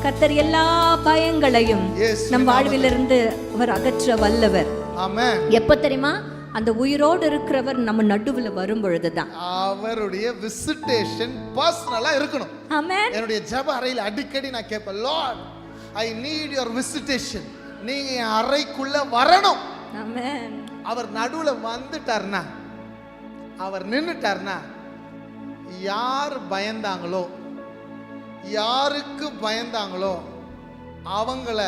கர்த்தர் எல்லா பயங்களையும் நம் வாழ்விலிருந்து அவர் அகற்ற வல்லவர். ஆமென். எப்ப தெரியுமா? அந்த உயிரோடு இருக்கிறவர் நம்ம நடுவுல வரும் பொழுதுதான். அவருடைய விசிட்டேஷன் பர்சனலா இருக்கணும். ஆமென். என்னுடைய ஜெப அறையில் அடிக்கடி நான் கேட்பேன், Lord I need your visitation. நீங்க என் அறைக்குள்ள வரணும். ஆமென். அவர் நடுவுல வந்துட்டார்னா, அவர் நின்னுட்டார்னா, யார் பயந்தாங்களோ, யாருக்கு பயந்தாங்களோ அவங்கள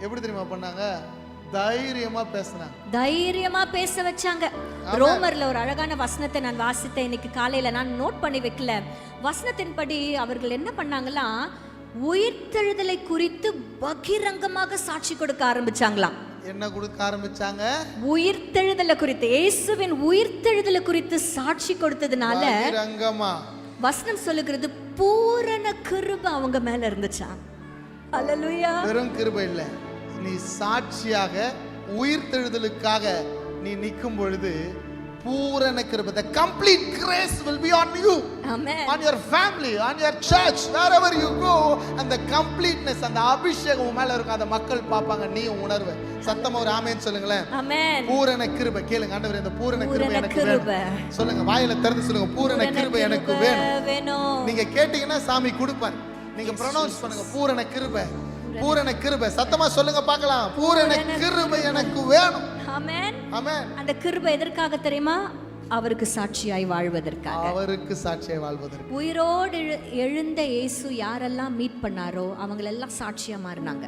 எப்படி தெரியுமா பண்ணாங்க? தைரியமா பேசினாங்க. தைரியமா பேச வச்சாங்க. ரோமர்ல ஒரு அழகான வசனத்தை நான் வாசித்தேன் இன்னைக்கு காலையில. நான் நோட் பண்ணி வைக்கல. வசனத்தின்படி அவர்கள் என்ன பண்ணாங்களா, உயிர்த்தெழுதலை குறித்து பகிரங்கமாக சாட்சி கொடுக்க ஆரம்பிச்சாங்களாம். என்ன கொடுக்க ஆரம்பிச்சாங்க? உயிர்த்தெழுதலை குறித்து, இயேசுவின் உயிர்த்தெழுதலை குறித்து சாட்சி கொடுத்ததுனால பகிரங்கமா வசனம் சொல்லுகிறது பூரண கிருபை அவங்க மேல இருந்துச்சா. அல்லேலூயா. வெறும் கிருபை இல்ல, நீ சாட்சியாக உயிர்த்தெழுதலுக்காக நீ நிற்கும் பொழுது பூரண கிருபை, the complete grace will be on you. Amen. On your family, on your church, wherever you go, and the completeness, அந்த அபிஷேகம் உன் மேல இருக்கும். அந்த மக்கள் பார்ப்பாங்க, நீ உணர்வ. சத்தமா ஒரு ஆமென் சொல்லுங்களேன். ஆமென். பூரண கிருபை. கேளுங்க, ஆண்டவரே இந்த பூரண கிருபை எனக்கு வேணும். சொல்லுங்க, வாயில திறந்து சொல்லுங்க, பூரண கிருபை எனக்கு வேணும். நீங்க கேட்டீங்கன்னா சாமி கொடுப்பார். நீங்க ப்ரொனவுன்ஸ் பண்ணுங்க, பூரண கிருபை, பூரண கிருபை. சத்தமா சொல்லுங்க பார்க்கலாம், பூரண கிருபை எனக்கு வேணும். ஆமென். ஆமென். அந்த கிருபை எதற்காக தெரியுமா? அவருக்கு சாட்சியாய் வாழ்வதற்காக. அவருக்கு சாட்சியாய் வாழ்வதற்கு. உயிரோடு எழுந்த இயேசு யாரெல்லாம் மீட் பண்ணாரோ அவங்க எல்லாம் சாட்சியா மாறினாங்க.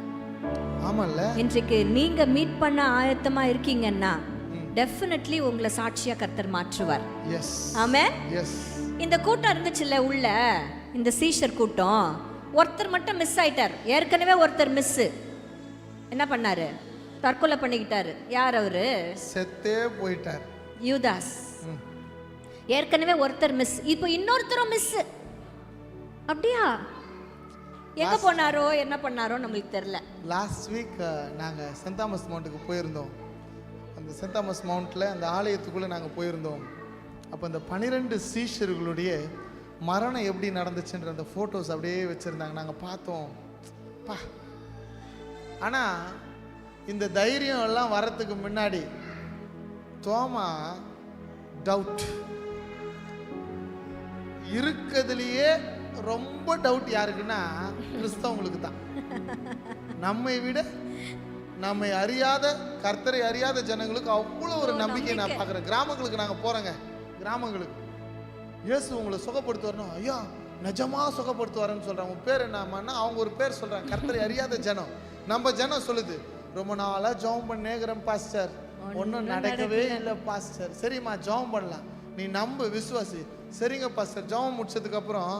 ஆமால்ல. இன்றைக்கு நீங்க மீட் பண்ண ஆயத்தமா இருக்கீங்கன்னா டெஃபினெட்லி உங்களை சாட்சியா கர்த்தர் மாற்றுவார். எஸ். ஆமென். எஸ். இந்த கூட்டம் இருந்துச்சுல்ல உள்ள, இந்த சீஷர் கூட்டம், ஒருத்தர் மட்டும் மிஸ் ஆயிட்டார். ஏற்கனவே ஒருத்தர் மிஸ். என்ன பண்ணாரு? தற்கொலை பண்ணிக்கிட்டாரு. யார் அவரு? செத்தே போயிட்டார். யூதாஸ். ஏற்கனவே ஒருத்தர் மிஸ், இப்போ இன்னொருத்தரும் மிஸ். அப்படியா? எங்க போனாரோ என்ன பண்ணாரோ நம்மளுக்கு தெரியல. லாஸ்ட் வீக் நாங்க சென்ட் தாமஸ் மவுண்ட்டுக்கு போயிருந்தோம். அந்த சென்ட் தாமஸ் மவுண்ட்ல அந்த ஆலயத்துக்குள்ள நாங்க போயிருந்தோம். அப்போ அந்த 12 சீஷர்களுடைய மரணம் எப்படி நடந்துச்சுன்ற அந்த ஃபோட்டோஸ் அப்படியே வச்சுருந்தாங்க. நாங்கள் பார்த்தோம். பா, ஆனால் இந்த தைரியம் எல்லாம் வரத்துக்கு முன்னாடி தோமா டவுட் இருக்கிறதுலையே ரொம்ப டவுட் யாருக்குன்னா கிறிஸ்தவங்களுக்கு தான். நம்மை விட நம்மை அறியாத கர்த்தரை அறியாத ஜனங்களுக்கு அவ்வளோ ஒரு நம்பிக்கை நான் பார்க்குறேன். கிராமங்களுக்கு நாங்கள் போகிறோங்க, கிராமங்களுக்கு இயேசு உங்களை சுகப்படுத்துவார்னா ஐயா நிஜமா சுகப்படுத்துவாருன்னு சொல்கிறாங்க. உன் பேர் என்னம்மான்னா அவங்க ஒரு பேர் சொல்கிறாங்க. கர்த்தரை அறியாத ஜனம். நம்ம ஜனம் சொல்லுது ரொம்ப நாளாக ஜெபம் பண்ணேங்கிறேன் பாஸ்டர், ஒன்றும் நடக்கவே இல்லை பாஸ்டர். சரிம்மா ஜெபம் பண்ணலாம், நீ நம்பு, விசுவாசி. சரிங்க பாஸ்டர், ஜெபம் முடிச்சதுக்கப்புறம்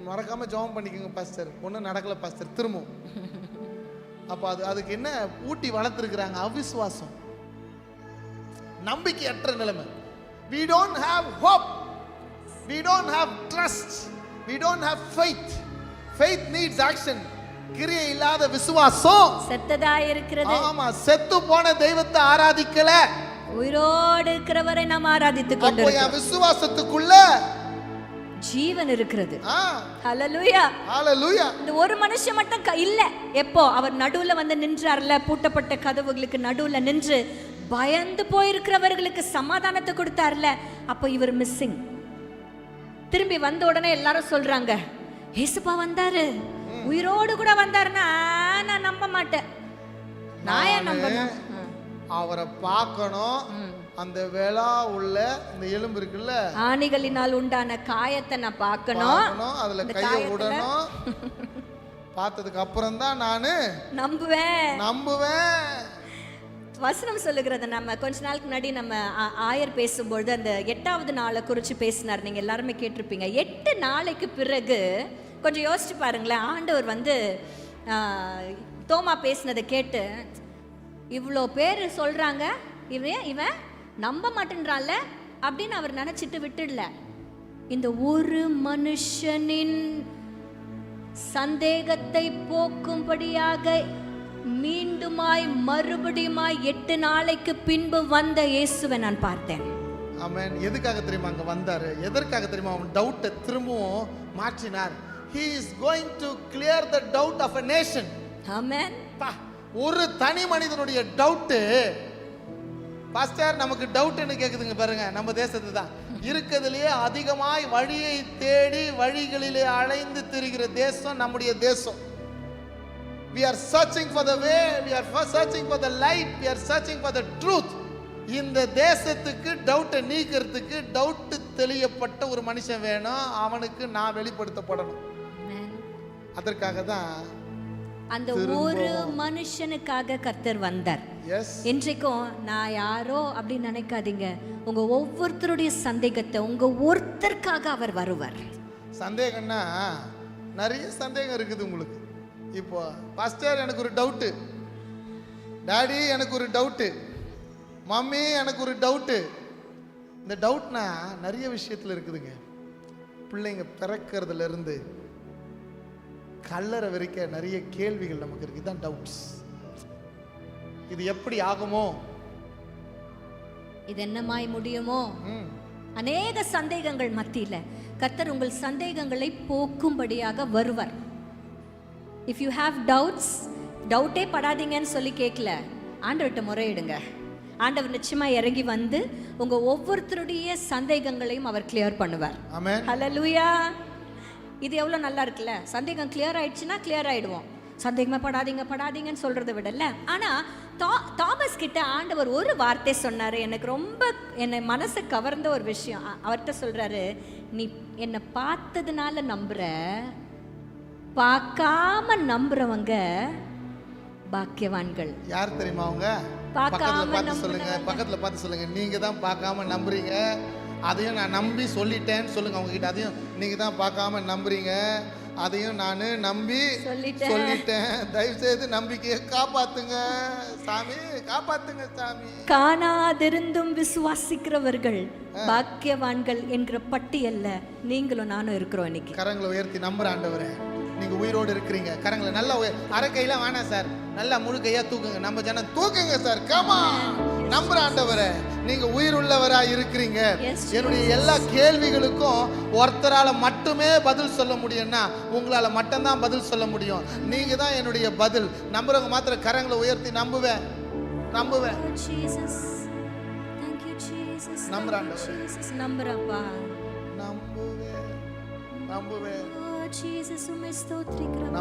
மறக்காமல் ஜெபம் பண்ணிக்கோங்க பாஸ்டர், ஒன்றும் நடக்கலை பாஸ்டர் திரும்பவும். அப்போ அதுக்கு என்ன ஊட்டி வளர்த்துருக்குறாங்க? அவிசுவாசம், நம்பிக்கையற்ற நிலைமை. We don't have hope, we don't have trust, we don't have faith. Faith needs action. கிரியை இல்லாத விசுவாசம் செத்ததா இருக்கிறது. ஆமா, செத்து போன தெய்வத்தை ஆராதிக்கல, உயிரோடு இருக்கிறவரை நாம் ஆராதித்துக் கொண்டிருக்கிறோம். அப்போ விசுவாசத்துக்குள்ள ஜீவன் இருக்கிறது. ஹல்லேலூயா, ஹல்லேலூயா. இந்த ஒரு மனுஷன் மட்டும் இல்ல. எப்போ அவர் நடுவுல வந்து நின்றார்ல, பூட்டப்பட்ட கதவுகளுக்கு நடுவுல நின்று பயந்து போயிருக்கிறவர்களுக்கு சமாதானத்தை கொடுத்தார்ல, அப்போ இவர் மிஸ்ஸிங். திரும்பி வந்த உடனே எல்லாரும் சொல்றாங்க ஏசுப்பா வந்தாரு, உயிரோடு கூட வந்தாருன்னா நான் நம்ப மாட்டேன். நான் ஏன் நம்பணும்? அவரை பார்க்கணும். அந்த வேளா உள்ள இந்த எலும்பு இருக்குல்ல, ஆணிகளினால் உண்டான காயத்தை நான் பார்க்கணும், அதுல கையை விடணும். பார்த்ததுக்கு அப்புறம் தான் நான் நம்புவேன். வசனம் சொல்லுகிறது. நம்ம கொஞ்ச நாளுக்கு முன்னாடி நம்ம ஆயர் பேசும்பொழுது அந்த 8வது நாளை குறித்து பேசினார். நீங்கள் எல்லாருமே கேட்டிருப்பீங்க. 8 நாளைக்கு பிறகு கொஞ்சம் யோசிச்சு பாருங்களேன். ஆண்டவர் வந்து தோமா பேசினதை கேட்டு இவ்வளோ பேர் சொல்கிறாங்க, இவன் நம்ப மாட்டேன்றான்ல அப்படின்னு அவர் நினச்சிட்டு விட்டுடல. இந்த ஒரு மனுஷனின் சந்தேகத்தை போக்கும்படியாக மீண்டுமாய் மறுபடியுமாய் 8 நாளைக்கு பின்பு வந்த இயேசுவை நான் பார்த்தேன். ஆமென். எதுக்காக தெரியுமா அங்க வந்தாரு? எதற்காக தெரியுமா? அவன் டவுட்டை திரும்பவும் மாற்றினார். He is going to clear the doubt of a nation. ஆமென். ஒரு தனி மனிதனுடைய டவுட் பாஸ்டர் நமக்கு டவுட்னு கேக்குதுங்க பாருங்க. நம்ம தேசத்து தான் இருக்கிறதுலயே அதிகமாய் வழியை தேடி வழிகளிலே அலைந்து திரிகிற தேசம் நம்முடைய தேசம். We are searching for the way, we are searching for the light, we are searching for the truth. இந்த தேசத்துக்கு டவுட்டை நீக்கிறதுக்கு டவுட் தெளியப்பட்ட ஒரு மனுஷன் வேணும். அவனுக்கு நான் வெளிப்படுத்தப்படணும். அதற்காக தான் அந்த ஒரு மனுஷனுக்காக கர்த்தர் வந்தார். இன்றைக்கும் நான் யாரோ அப்படின்னு நினைக்காதீங்க. உங்க ஒவ்வொருத்தருடைய சந்தேகத்தை உங்க ஒருத்தருக்காக அவர் வருவார். சந்தேகம்னா நிறைய சந்தேகம் இருக்குது உங்களுக்கு. இப்போ பாஸ்டர் எனக்கு ஒரு டவுட்டு, டாடி எனக்கு ஒரு டவுட்டு, மம்மி எனக்கு ஒரு டவுட்டு. இந்த டவுட்னா நிறைய விஷயத்தில் இருக்குதுங்க. பிள்ளைங்க பிறக்கிறதுல இருந்து கல்லறை வரைக்கும் நிறைய கேள்விகள் நமக்கு இருக்கு. இதுதான் டவுட்ஸ். இது எப்படி ஆகுமோ, இது என்னமாய் முடியுமோ, அநேக சந்தேகங்கள் மத்தியில கர்த்தர் உங்கள் சந்தேகங்களை போக்கும்படியாக வருவார். இஃப் யூ ஹேவ் டவுட்ஸ், டவுட்டே படாதீங்கன்னு சொல்லி கேட்கல, ஆண்டவர்கிட்ட முறையிடுங்க. ஆண்டவர் நிச்சயமா இறங்கி வந்து உங்க ஒவ்வொருத்தருடைய சந்தேகங்களையும் அவர் கிளியர் பண்ணுவார். ஆமென். ஹல்லேலூயா. இது எவ்வளோ நல்லா இருக்குல்ல. சந்தேகம் கிளியர் ஆயிடுச்சுன்னா கிளியர் ஆயிடுவோம். சந்தேகமாக படாதீங்கன்னு சொல்றதை விடல. ஆனால் தாமஸ் கிட்ட ஆண்டவர் ஒரு வார்த்தை சொன்னார். எனக்கு ரொம்ப என்னை மனசை கவர்ந்த ஒரு விஷயம். அவர்கிட்ட சொல்றாரு, நீ என்னை பார்த்ததுனால நம்புற, பார்க்காம நம்புறவங்க பாக்கியவான்கள். யார் தெரியுமா அவங்க? பக்கத்துல பார்த்து சொல்லுங்க, நீங்க தான் பார்க்காம நம்புறீங்க. அதையும் நான் நம்பி சொல்லிட்டேன்னு சொல்லுங்க அவங்க கிட்ட. அதையும் நீங்க தான் பார்க்காம நம்புறீங்க, அதையும் நான் நம்பி சொல்லிட்டேன். தயவு செய்து நம்பிக்கையை காப்பாத்துங்க சாமி, காப்பாத்துங்க சாமி. காணாதிருந்தும் விசுவாசிக்கிறவர்கள் பாக்கியவான்கள் என்கிற பட்டியல்ல நீங்களும் நானும் இருக்கிறோம். இன்னைக்கு கரங்களை உயர்த்தி நம்புற ஆண்டவரே, நீங்க உயிரோடு இருக்கிறீங்க. கரங்களை நல்லா அரை கையெல்லாம் வேணாம் சார், நல்லா முழு கையா தூக்குங்க. நம்ம ஜனம் தூக்குங்க சார். கமா நம்புற ஆண்டவரே, நீங்க உயிர் உள்ளவரா இருக்கிறீங்க. Yes, என்னுடைய எல்லா கேள்விகளுக்கும் ஒருத்தரால மட்டுமே பதில் சொல்ல முடியும்னா உங்களால மட்டும்தான் பதில் சொல்ல முடியும். நீங்க தான் என்னுடைய பதில். நம்புறவங்க மாத்திர கரங்களை உயர்த்தி நம்புவேன். Jesus thank you Jesus நம்புறாண்டவர். Jesus நம்புறப்பா. நம்புவேன். ஓ ஜீசஸ் உம்மை ஸ்தோத்திரிக்கிறோம்.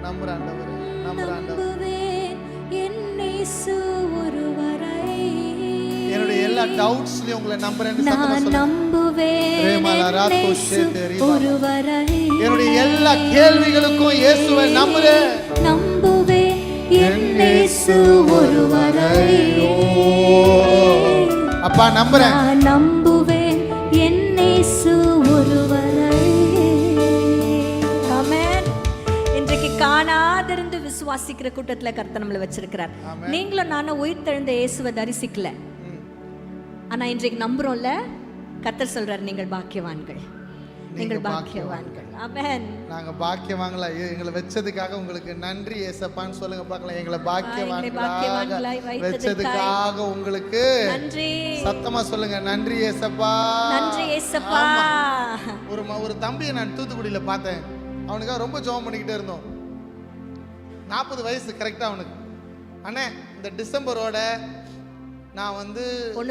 நம்புறாண்டவர். நம்புவேன் என் இயேசு ஒருவரை. என்னுடைய எல்லா டவுட்ஸ்லயும் உங்களை நம்புறேன்னு சத்தமா நான் சொல்லுங்க. நம்புவேன் ஒருவரை. என்னுடைய எல்லா கேள்விகளுக்கும் இயேசுவை நம்புறேன். நம்புவேன் என் இயேசு ஒருவரை. அப்பா நம்புறேன். நான் நம்புவேன் என் இயேசு ஒருவரை. ஆமென். இன்றைக்கு காணாதிருந்து விசுவாசிக்கிற கூட்டத்துல கர்த்தர் நம்மளை வச்சிருக்கிறார். நீங்களும் நானும் உயிர்த்தெழுந்த இயேசுவை தரிசிக்கல, ஆனா இன்றைக்கு நம்புறோம்ல. கர்த்தர் சொல்றார், நீங்கள் பாக்கியவான்கள், நீங்கள் பாக்கியவான்கள். ஆமென். நாங்க பாக்கியவான்களா எங்களை வெச்சதுக்காக உங்களுக்கு நன்றி ஏசப்பான்னு சொல்லுங்க பார்க்கலாம். எங்களை பாக்கியவான்களாய் வெச்சதுக்காக உங்களுக்கு நன்றி. சத்தமா சொல்லுங்க, நன்றி ஏசப்பா. நன்றி ஏசப்பா. ஒரு தம்பியை நான் தூத்துக்குடியில பார்த்தேன். அவனுக்காக ரொம்ப ஜெபம் பண்ணிக்கிட்டே இருந்தோம். 40 வயசு கரெக்டா அவனுக்கு. அண்ணே இந்த டிசம்பரோட நான் வந்து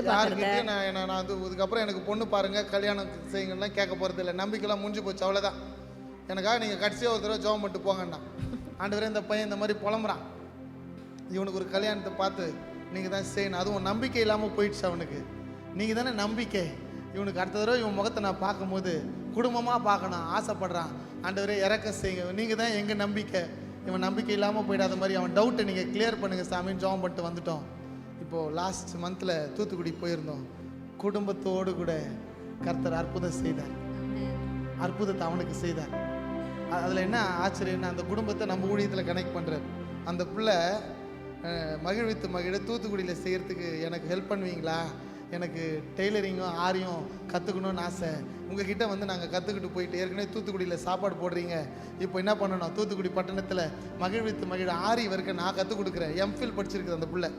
யாருக்கிட்டையும் நான் இதுக்கப்புறம் எனக்கு பொண்ணு பாருங்க கல்யாணம் செய்யுங்கலாம் கேட்க போறது இல்லை. நம்பிக்கைலாம் முடிஞ்சு போச்சு, அவ்வளோதான். எனக்காக நீங்கள் கடைசியாக ஒரு தடவை ஜெபம் பண்ணிட்டு போங்கண்ணா. ஆண்டவரே இந்த பையன் இந்த மாதிரி புலம்புறான், இவனுக்கு ஒரு கல்யாணத்தை பார்த்து நீங்கள் தான் செய்யணும். அதுவும் நம்பிக்கை இல்லாமல் போயிடுச்சு அவனுக்கு. நீங்கள் தானே நம்பிக்கை. இவனுக்கு அடுத்த தடவை இவன் முகத்தை நான் பார்க்கும்போது குடும்பமாக பார்க்கணும் ஆசைப்படுறான். ஆண்டவரே இறக்க செய்யுங்க, நீங்கள் தான் எங்கள் நம்பிக்கை. இவன் நம்பிக்கை இல்லாமல் போயிடாத மாதிரி அவன் டவுட்டை நீங்கள் கிளியர் பண்ணுங்கள் சாமின்னு ஜெபம் பண்ணிட்டு வந்துட்டோம். இப்போது லாஸ்ட் மந்தில் தூத்துக்குடி போயிருந்தோம். குடும்பத்தோடு கூட கர்த்தர் அற்புதம் செய்தார். அற்புதத்தை அவனுக்கு செய்தார். அதில் என்ன ஆச்சரியம்னா அந்த குடும்பத்தை நம்ம ஊழியத்தில் கனெக்ட் பண்ணுறார். அந்த பிள்ளை மகிழ்வித்து மகிழ தூத்துக்குடியில் செய்கிறதுக்கு எனக்கு ஹெல்ப் பண்ணுவீங்களா, எனக்கு டெய்லரிங்கும் ஆரியும் கற்றுக்கணும்னு ஆசை. உங்ககிட்ட வந்து நாங்கள் கற்றுக்கிட்டு போயிட்டு ஏற்கனவே தூத்துக்குடியில் சாப்பாடு போடுறீங்க, இப்போ என்ன பண்ணணும், தூத்துக்குடி பட்டணத்தில் மகிழ்வித்து மகிழ ஆரி வரைக்கும் நான் கற்றுக் கொடுக்குறேன். எம்ஃபில் படிச்சிருக்குது அந்த பிள்ளை.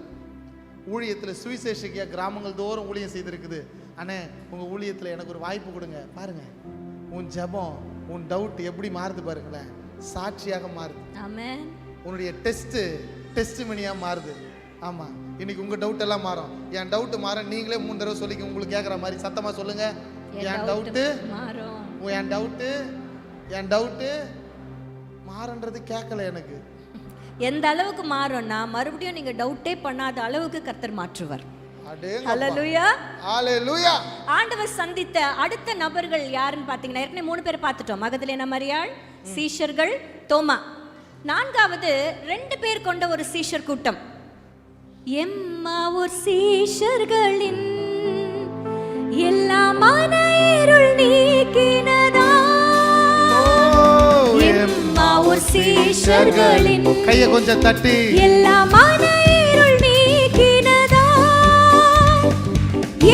ஊழியத்தில் சுவிசேஷியா கிராமங்கள் தோறும் ஊழியம் செய்திருக்குது. அண்ணே உங்கள் ஊழியத்தில் எனக்கு ஒரு வாய்ப்பு கொடுங்க. பாருங்கள் உன் ஜெபம் உன் டவுட் எப்படி மாறுது பாருங்களேன், சாட்சியாக மாறுது. ஆமென். உன்னுடைய டெஸ்ட் மணியாக மாறுது. ஆமாம், இன்னைக்கு உங்கள் டவுட் எல்லாம் மாறும். என் டவுட்டு மாற நீங்களே 3 தடவை சொல்லிக்க. உங்களுக்கு கேட்குற மாதிரி சத்தமாக சொல்லுங்கள், என் டவுட்டு மாறன்றது கேட்கல எனக்கு. எந்த அளவுக்கு மாறும்னா மறுபடியும் நீங்க டவுட்டே பண்ணாத அளவுக்கு கர்த்தர் மாற்றுவார். ஹல்லேலூயா. ஹல்லேலூயா. ஆண்டவர் சந்தித்த அடுத்த நபர்கள் யாருன்னு பாத்தீங்கன்னா ஏற்கனவே 3 பேர் பார்த்துட்டோம். மகதலேனா மரியாள், சீஷர்கள், தோமா. 4வது 2 பேர் கொண்ட ஒரு சீஷர் கூட்டம். எம்மாவூர் சீஷர்களின் எல்லா மன இருள் நீக்கினதா. எம்மாவூர் சீஷர்களின் கையை கொஞ்சம் தட்டி எல்லா மன இருள் நீக்கினதா.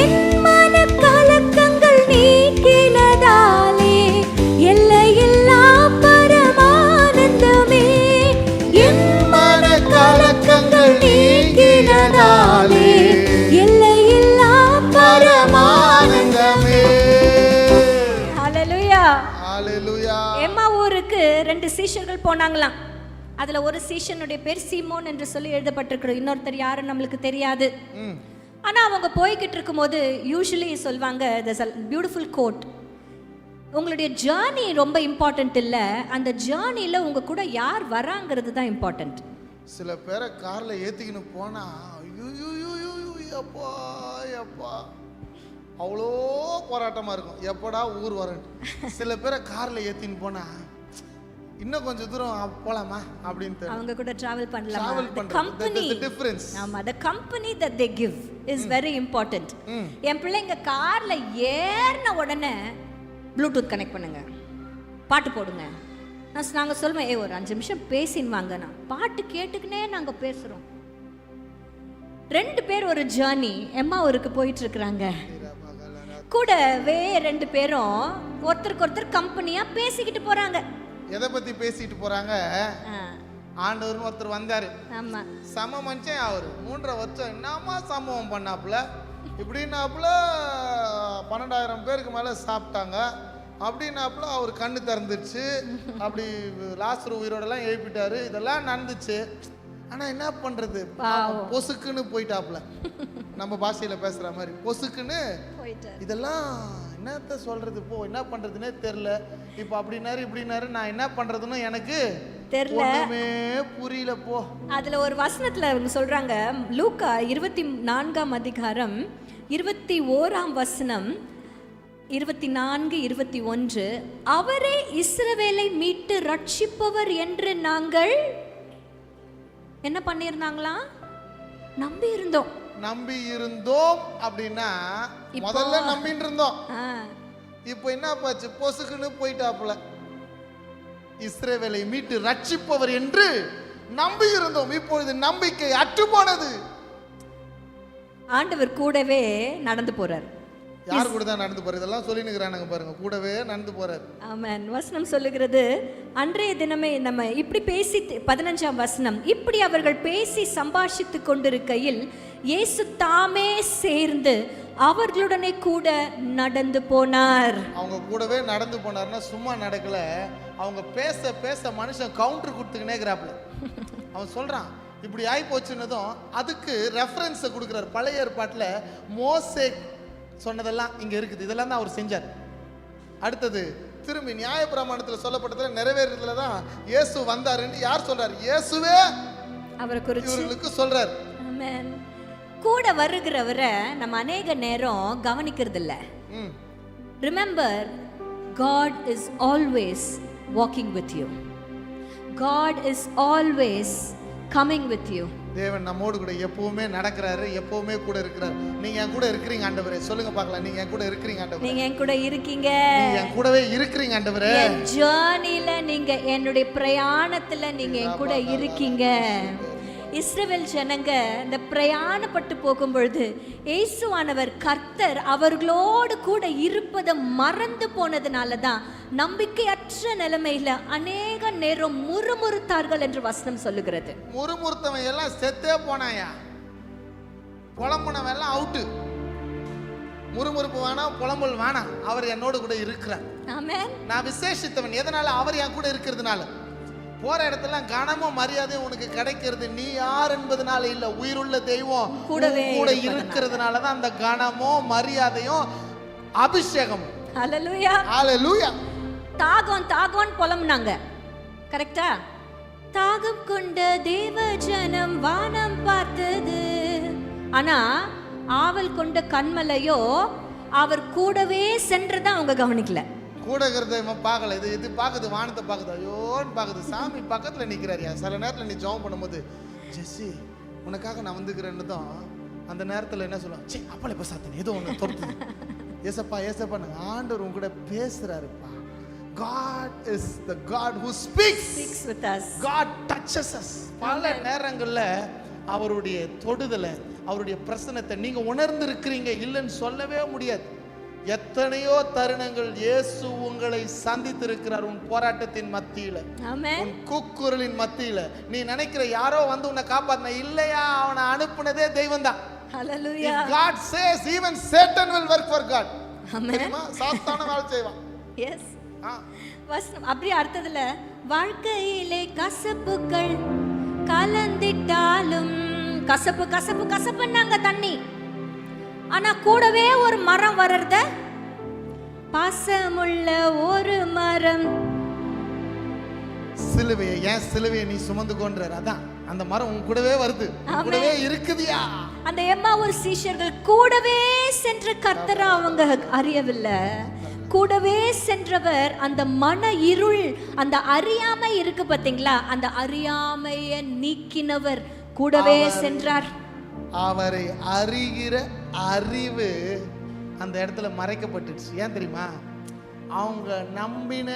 என் மன கலக்கங்கள் நீக்கினதாலே எல்லையில்லா பரமானந்தமே. என் மன கலக்கங்கள் நீக்கினதாலே எல்லையில்லா பரமானந்தமே. ஹல்லேலூயா. ஹல்லேலூயா. எம்மாவூருக்கு 2 சீஷர்கள் போனாங்களாம். அதுல ஒரு சீஷனுடைய பேர் சீமோன் என்று சொல்லி எழுதப்பட்டிருக்கிறது. இன்னொருத்தர் யாருன்னு நம்மளுக்கு தெரியாது. ஆனா அவங்க போய்கிட்டு இருக்கும்போது யூசுவலி சொல்வாங்க, there's a beautiful quote, உங்களுடைய ஜர்னி ரொம்ப இம்பார்ட்டன்ட் இல்ல, அந்த ஜர்னில உங்க கூட யார் வராங்கிறது தான் இம்பார்ட்டன்ட். சில பேரை கார்ல ஏத்திக்கின்னு போனா எப்பா அவ்வளோ போராட்டமா இருக்கும், எப்படா ஊர் வரேன். சில பேரை கார்ல ஏத்தின்னு போனா இன்னும் கொஞ்சம் தூரம் போலாமா அப்படின்னு அவங்க கூட டிராவல் பண்ணலாமா. Company difference. ஆமா, the company that they give is very important. என் பிள்ளைங்க கார்ல ஏறின உடனே ப்ளூடூத் கனெக்ட் பண்ணுங்க, பாட்டு போடுங்க. நாங்க சொல்லுவோம், ஒரு 5 நிமிஷம் பேசின்னு வாங்க. பாட்டு கேட்டுக்கினே நாங்க பேசுறோம். 2 பேர் ஒரு ஜர்னி எம்மாவூருக்கு போயிட்டு இருக்கிறாங்க. கூடவே 2 பேரும் ஒருத்தருக்கு ஒருத்தர் கம்பெனியா பேசிக்கிட்டு போறாங்க. எதை பத்தி பேசிட்டு போறாங்க? ஆண்டவர்னு ஒருத்தர் வந்தாரு. ஆமா, சம மனுஷன் அவரு. 3.5 வருஷம் என்னமா சம்பவம் பண்ணாப்புல. இப்படின்னாப்புல 12,000 பேருக்கு மேலே சாப்பிட்டாங்க. அப்படின்னாப்புல அவர் கண்ணு திறந்துச்சு. அப்படி லாசரு உயிரோடலாம் எழுப்பிட்டாரு. இதெல்லாம் நடந்துச்சு. ஆனால் என்ன பண்ணுறது, பொசுக்குன்னு போயிட்டாப்புல. நம்ம பாஷையில் பேசுகிற மாதிரி பொசுக்குன்னு இதெல்லாம் என்னத்த சொல்கிறது, போ என்ன பண்ணுறதுனே தெரில. இப்போ அப்படின்னாரு இப்படின்னாரு, நான் என்ன பண்ணுறதுன்னு எனக்கு தெரியல, புரியல போ. அதுல ஒரு வசனத்துல அவங்க சொல்றாங்க, லூக்கா 24ஆம் அதிகாரம் 21ஆம் வசனம், 24, 21, அவரே இஸ்ரவேலை மீட்டு ரட்சிப்பவர் என்று நாங்கள் என்ன பண்ணியிருந்தாங்களா, நம்பி இருந்தோம். அப்படின்னா முதல்ல நம்பிட்டு இருந்தோம். இப்போ என்ன பாச்சு, பொசுக்குன்னு போயிட்டாப்புல. இஸ்ரவேலை மீட்டு ரட்சிப்பவர் என்று நம்பி இருந்தோம், இப்பொழுது நம்பிக்கை அற்று போனது. ஆண்டவர் கூடவே நடந்து போறார். யார் கூட தான் நடந்து போறாரு, இதெல்லாம் சொல்லி நிக்கிறானுங்க பாருங்க, கூடவே நடந்து போறாரு. ஆமென். வசனம் சொல்லுகிறது, அன்றைய தினமே நம்ம இப்படி பேசி 15ஆம் வசனம், இப்படி அவர்கள் பேசி சம்பாஷித்து கொண்டிருக்கையில் இயேசு தாமே சேர்ந்து அவர்களுடனே கூட நடந்து போனார். அவங்க கூடவே நடந்து போனார்னா சும்மா நடக்கல, அவங்க பேச பேச மனுஷன் கவுண்டர் கொடுத்துக்கினே இருக்கிறாப்புல. அவன் சொல்றான் இப்படி ஆகி போச்சுன்னதும் அதுக்கு ரெஃபரன்ஸை கொடுக்குறார். பழைய ஏற்பாட்டில் மோசே சொன்னதெல்லாம் இங்க இருக்குது, இதெல்லாம் தான் அவர் செஞ்சார். அடுத்தது திரும்பி நியாயப்பிரமாணத்தில் சொல்லப்பட்டதுல நிறைவேறதுல தான் இயேசு வந்தாருன்னு யார் சொல்றாரு, இயேசுவே அவரை குறித்து இவர்களுக்கு சொல்றார். ஆமென். கூட வருகிறவரை நம்ம அநேக நேரம் கவனிக்கிறது இல்ல. Remember, God is always walking with you. God is always coming with you. தேவன் நம்மோடு கூட எப்பவுமே நடக்கிறாரு, எப்பவுமே கூட இருக்கிறார். நீங்க என் கூட இருக்கிறீங்க ஆண்டவரே, சொல்லுங்க பார்க்கலாம். நீங்க என் கூட இருக்கிறீங்க ஆண்டவரே, நீங்க என் கூட இருக்கீங்க, நீங்க என் கூடவே இருக்கிறீங்க ஆண்டவரே. என் ஜர்னில நீங்க, என்னுடைய பிரயாணத்துல நீங்க என் கூட இருக்கீங்க. இஸ்ரவேல் ஜனங்க இந்த பிரயாணப்பட்டு போகும் பொழுது இயேசுவானவர் கர்த்தர் அவர்களோடு கூட இருப்பதை மறந்து போனதுனால தான் நம்பிக்கையற்ற நிலைமையில அநேக நேரம் முறுமுறுத்தார்கள் என்று வசனம் சொல்லுகிறது. முறுமுறுத்தவன் எல்லாம் செத்தே போனாயா, புலம்புனவன் எல்லாம் அவுட்டு. முறுமுறுப்பு வேணாம், புலம்பல் வேணாம், அவர் என்னோடு கூட இருக்கிறார். ஆமென். நான் விசேஷித்தவன், எதனால அவர் என் கூட இருக்கிறதுனால. போற இடத்துல கனமும் மரியாதையும் உனக்கு கிடைக்கிறது நீ யார் என்பதனால இல்ல, உயிருள்ள தெய்வம் கூடவே கூட இருக்கிறதுனால தான் அந்த கனமும் மரியாதையும் அபிஷேகமும். ஹல்லேலூயா, ஹல்லேலூயா. தாகம் புலம்புனாங்க, கரெக்டா? தாகம் கொண்ட தேவ ஜனம் வானம் பார்த்தது, ஆனா ஆவல் கொண்ட கண்மலையோ அவர் கூடவே சென்றதை அவங்க கவனிக்கல. கூட இருக்கிறத பார்க்கல, இது பார்க்குது, வானத்தை பார்க்குது, ஐயோன்னு பார்க்குது. சாமி பக்கத்தில் நிற்கிறாரியா. சில நேரத்தில் நீ ஜெபம் பண்ணும்போது, ஜெஸ்ஸி உனக்காக நான் வந்துக்கிறேன்னு தான் அந்த நேரத்தில் என்ன சொல்லுவான், சே அப்பளை இப்போ சாத்தனை ஏதோ ஒன்று தொடுத்து, ஏசப்பா ஏசப்பா ஆண்டவர் உங்க கூட பேசுறாருப்பா. God is the God who speaks with us. God touches us. பல நேரங்களில் அவருடைய தொடுதலை, அவருடைய பிரசன்னத்தை நீங்க உணர்ந்து இருக்கிறீங்க, இல்லைன்னு சொல்லவே முடியாது. எத்தனையோ தருணங்கள் இயேசு உங்களை சந்தித்திருக்கிறார். உன் போராட்டத்தின் மத்தியில, உன் கூக்குரலின் மத்தியில நீ நினைக்கிற யாரோ வந்து உன்னை காப்பாத்தின இல்லையா, அவனை அனுப்புனதே தெய்வம் தான். Hallelujah. God says even Satan will work for God. Amen. சாத்தான வேலை செய்வான். Yes. வசனம் அப்படியே அர்த்தத்துல, வாழ்க்கையிலே கசப்புகள் கலந்திட்டாலும், கசப்பு கசப்பு கசப்புன்னாங்க தண்ணி, ஆனா கூடவே ஒரு மரம் வர்றத, பாசமுள்ள ஒரு மரம். சிலுவையை, ஏன் சிலுவையை நீ சுமந்து கொண்டார், அதான் அந்த மரம் உன் கூடவே வருது, கூடவே இருக்குதியா. அந்த எம்மாவூர் சீஷர்கள் கூடவே சென்ற கர்த்தரை அவங்க அறியவில்லை. கூடவே சென்றவர் அந்த மன இருள், அந்த அறியாமை இருக்கு பாத்தீங்களா, அந்த அறியாமையை நீக்கினவர் கூடவே சென்றார். அவரை அறிகிற அறிவு அந்த இடத்துல மறைக்கப்பட்டுச்சு. ஏன் தெரியுமா? அவங்க நம்பின,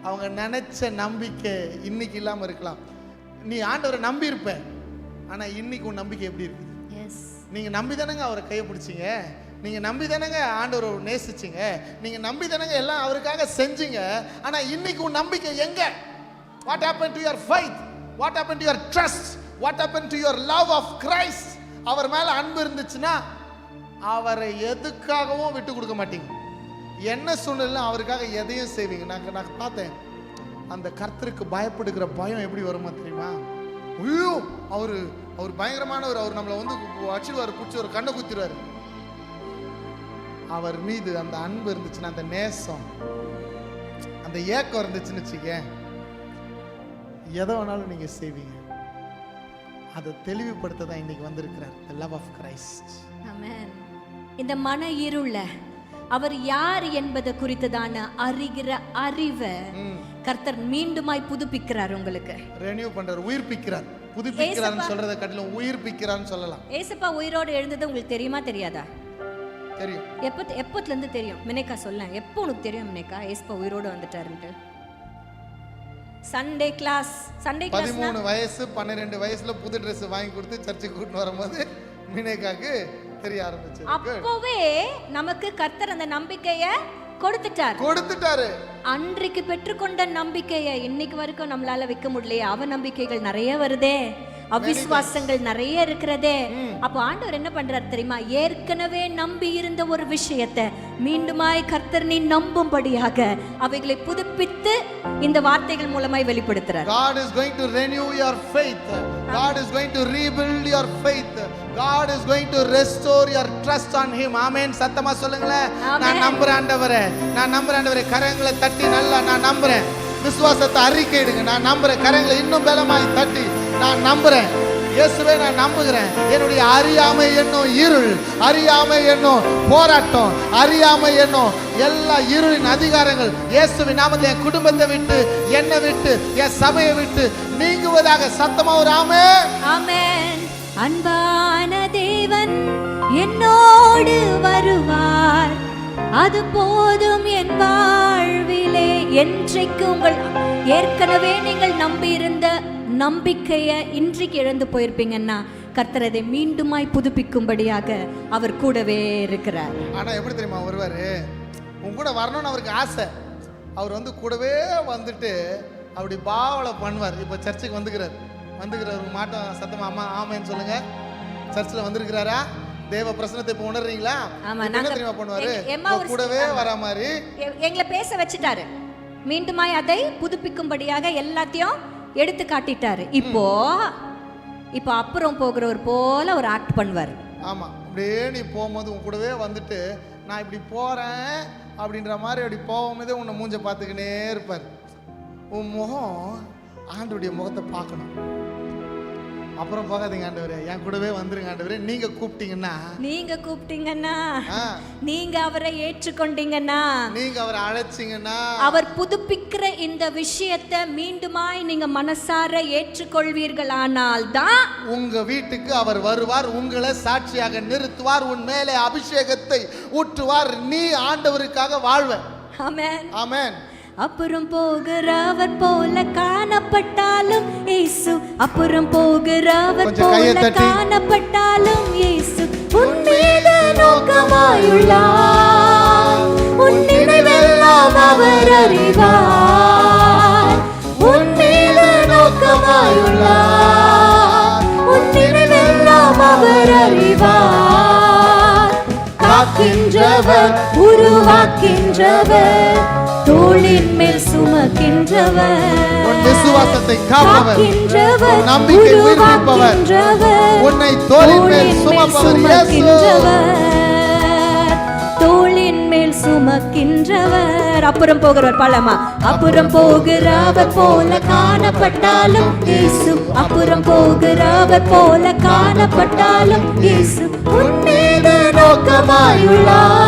அவங்க நினைச்ச நம்பிக்கை இன்னைக்கு இல்லாம இருக்கலாம். நீ ஆண்டவரை நம்பி இருப்ப, ஆனா இன்னைக்கு உன் நம்பிக்கை எப்படி இருக்கு? நீங்க நம்பி தானங்க அவரை கையை பிடிச்சிங்க, நீங்க நம்பி தானங்க ஆண்டவரை நேசிச்சிங்க, நீங்க நம்பி தானங்க எல்லாம் அவருக்காக செஞ்சீங்க, ஆனா இன்னைக்கு உன் நம்பிக்கை எங்க? What happened to your faith? What happened to your trust? What happened to your love of Christ? அவர் மேல அன்பு இருந்துச்சுன்னா அவரை எதுக்காகவும் விட்டு கொடுக்க மாட்டீங்க. என்ன சூழ்நிலை அவருக்காக எதையும் செய்வீங்க. நான் பார்த்தேன், அந்த கர்த்தருக்கு பயப்படுகிற பயம் எப்படி வருமா தெரியுமா? ஐயோ, அவர் பயங்கரமானவர், அவர் நம்மளை வந்து அடிச்சிடுவார், பிடிச்சி ஒரு கண்ணை குத்திடுவார். அவர் மீது அந்த அன்பு இருந்துச்சுன்னா, அந்த நேசம், அந்த ஏக்கம் இருந்துச்சுன்னு வச்சுக்க, எதை வேணாலும் நீங்க செய்வீங்க. அதை தெளிவுபடுத்த தான் இன்னைக்கு வந்திருக்கிறார், the love of Christ. ஆமென். இந்த மன இருள அவர் யார் என்பது குறித்ததான அறிகிற அறிவை கர்த்தர் மீண்டுமாய் புதுப்பிக்கிறார். உங்களுக்கு ரெனியூ பண்றார், உயிர்ப்பிக்கிறார். புதுப்பிக்கிறார்னு சொல்றதை காட்டிலும் உயிர்ப்பிக்கிறார்னு சொல்லலாம். ஏசப்பா உயிரோடு எழுந்தது உங்களுக்கு தெரியுமா தெரியாதா? தெரியும். எப்பத்துல இருந்து தெரியும்? மினேக்கா சொல்ல, எப்போ உனக்கு தெரியும் மினேக்கா ஏசப்பா உயிரோடு வந்துட்டாருன்ட்டு? சண்டே கிளாஸ் 13 வயசு 12 வயசுல புது ட்ரெஸ் வாங்கி கொடுத்து சர்ச்சுக்கு கூட்டிட்டு வரும்போது மினேக்காக்கு தெரிய ஆரம்பிச்சு. அப்பவே நமக்கு கர்த்தர் அந்த நம்பிக்கையை கொடுத்துட்டாரு. அன்றைக்கு பெற்றுக்கொண்ட நம்பிக்கையை இன்னைக்கு வரைக்கும் நம்மளால வைக்க முடியலையே. அவ நம்பிக்கைகள் நிறைய வருதே, அவிசுவாசங்கள் நிறைய இருக்கிறதே. அப்ப ஆண்டவர் என்ன பண்றாரு தெரியுமா? ஏற்கனவே நம்பி இருந்த ஒரு விஷயத்தை மீண்டுமாய் கர்த்தர் நீ நம்பும்படியாக அவைகளை புதுப்பித்து இந்த வார்த்தைகள் மூலமாய் வெளிப்படுத்துறார். God is going to renew your faith. God is going to rebuild your faith. God is going to restore your trust on him. ஆமென். சத்தமா சொல்லுங்களேன். நான் நம்புறேன் ஆண்டவரே, நான் நம்புறேன் ஆண்டவரே. கரங்களை தட்டி நல்லா நான் நம்புறேன். விசுவாசத்தை அறிக்கையிடுங்க. நான் நம்புறேன். கரங்களை இன்னும் பலமாய் தட்டி நான் நம்புறேன். இயேசுவே நான் நம்புகிறேன். என்னுடைய அறியாமை என்னும் இருள், அறியாமை என்னும் போராட்டம், அறியாமை என்னும் எல்லா இருளின் அதிகாரங்கள் இயேசுவின் நாமத்தில் என் குடும்பத்தை விட்டு, என்னை விட்டு, என் சபையை விட்டு நீங்குவதாக. சத்தமா ஒரு ஆமென். ஆமென். அன்பான தேவன் என்னோடு வருவார், அது போதும் என் வாழ்விலே. என்றைக்கு உங்கள் ஏற்கனவே நீங்கள் நம்பியிருந்த நம்பிக்கையை இன்றைக்கு இழந்து போயிருப்பீங்கன்னா கர்த்தர் அதை மீண்டுமாய் புதுப்பிக்கும்படியாக அவர் கூடவே இருக்கிறார். ஆனா எப்படி தெரியுமா வருவாரு? உன் கூட வரணும்னு அவருக்கு ஆசை. அவர் வந்து கூடவே வந்துட்டு அப்படி பாவலை பண்ணுவார். இப்போ சர்ச்சுக்கு வந்துக்கிறார் மாட்டோம். சத்தமா அம்மா ஆமேன்னு சொல்லுங்க. சர்ச்சில் வந்திருக்கிறாரா? தேவ பிரசனத்தை இப்போ உணர்றீங்களா? என்ன தெரியுமா பண்ணுவாரு? கூடவே வர மாதிரி எங்களை பேச வச்சுட்டாரு. மீண்டுமாய் அதை புதுப்பிக்கும்படியாக எல்லாத்தையும் எடுத்து காட்டிட்டாரு. இப்போ அப்புறம் போகிறவர் போல ஒரு ஆக்ட் பண்ணுவார். ஆமா, அப்படியே நீ போகும்போது உன் கூடவே வந்துட்டு நான் இப்படி போறேன் அப்படின்ற மாதிரி அப்படி போகும்போதே உன்னை மூஞ்ச பார்த்துக்கினே இருப்பார். உன் முகம் ஆண்டவருடைய முகத்தை பார்க்கணும். அப்புறம் போகாதீங்க ஆண்டவரே, என் கூடவே வந்துருங்க ஆண்டவரே. நீங்க கூப்பிட்டீங்கன்னா நீங்க அவரை ஏற்றுக்கொண்டீங்கன்னா, நீங்க அவரை அழைச்சிங்கன்னா, அவர் புதுப்பிக்கிற இந்த விஷயத்தை மீண்டுமாய் நீங்க மனசார ஏற்றுக்கொள்வீர்களானால் தான் உங்க வீட்டுக்கு அவர் வருவார், உங்களை சாட்சியாக நிறுத்துவார், உன் மேலே அபிஷேகத்தை ஊற்றுவார், நீ ஆண்டவருக்காக வாழ்வ. ஆமென். ஆமென். அப்புறம் போகிறவர் போல காணப்பட்டாலும் இயேசு, அப்புறம் போகிறவர் போல காணப்பட்டாலும் இயேசு உன் மீது நோக்கமாயுள்ளார். உன் நினைவெல்லாம் அவர் அறிவார். உன் மீது நோக்கமாயுள்ளார். உன் நினைவெல்லாம் அவர் அறிவார். காக்கின்றவர், உருவாக்கின்றவர், தோளின் மேல் சுமக்கின்றவர், உன் விசுவாசத்தை காப்பவர், நம்பிக்கை உயிர்ப்பிப்பவர், உன்னை தோளின் மேல் சுமக்கின்றவர், தோளின் மேல் சுமக்கின்றவர். அப்புறம் போகிறவர் பலமா? அப்புறம் போகிறவர் போல காணப்பட்டாலும் இயேசு, அப்புறம் போகிறவர் போல காணப்பட்டாலும் இயேசு உன் மீது நோக்கமாயுள்ளார்.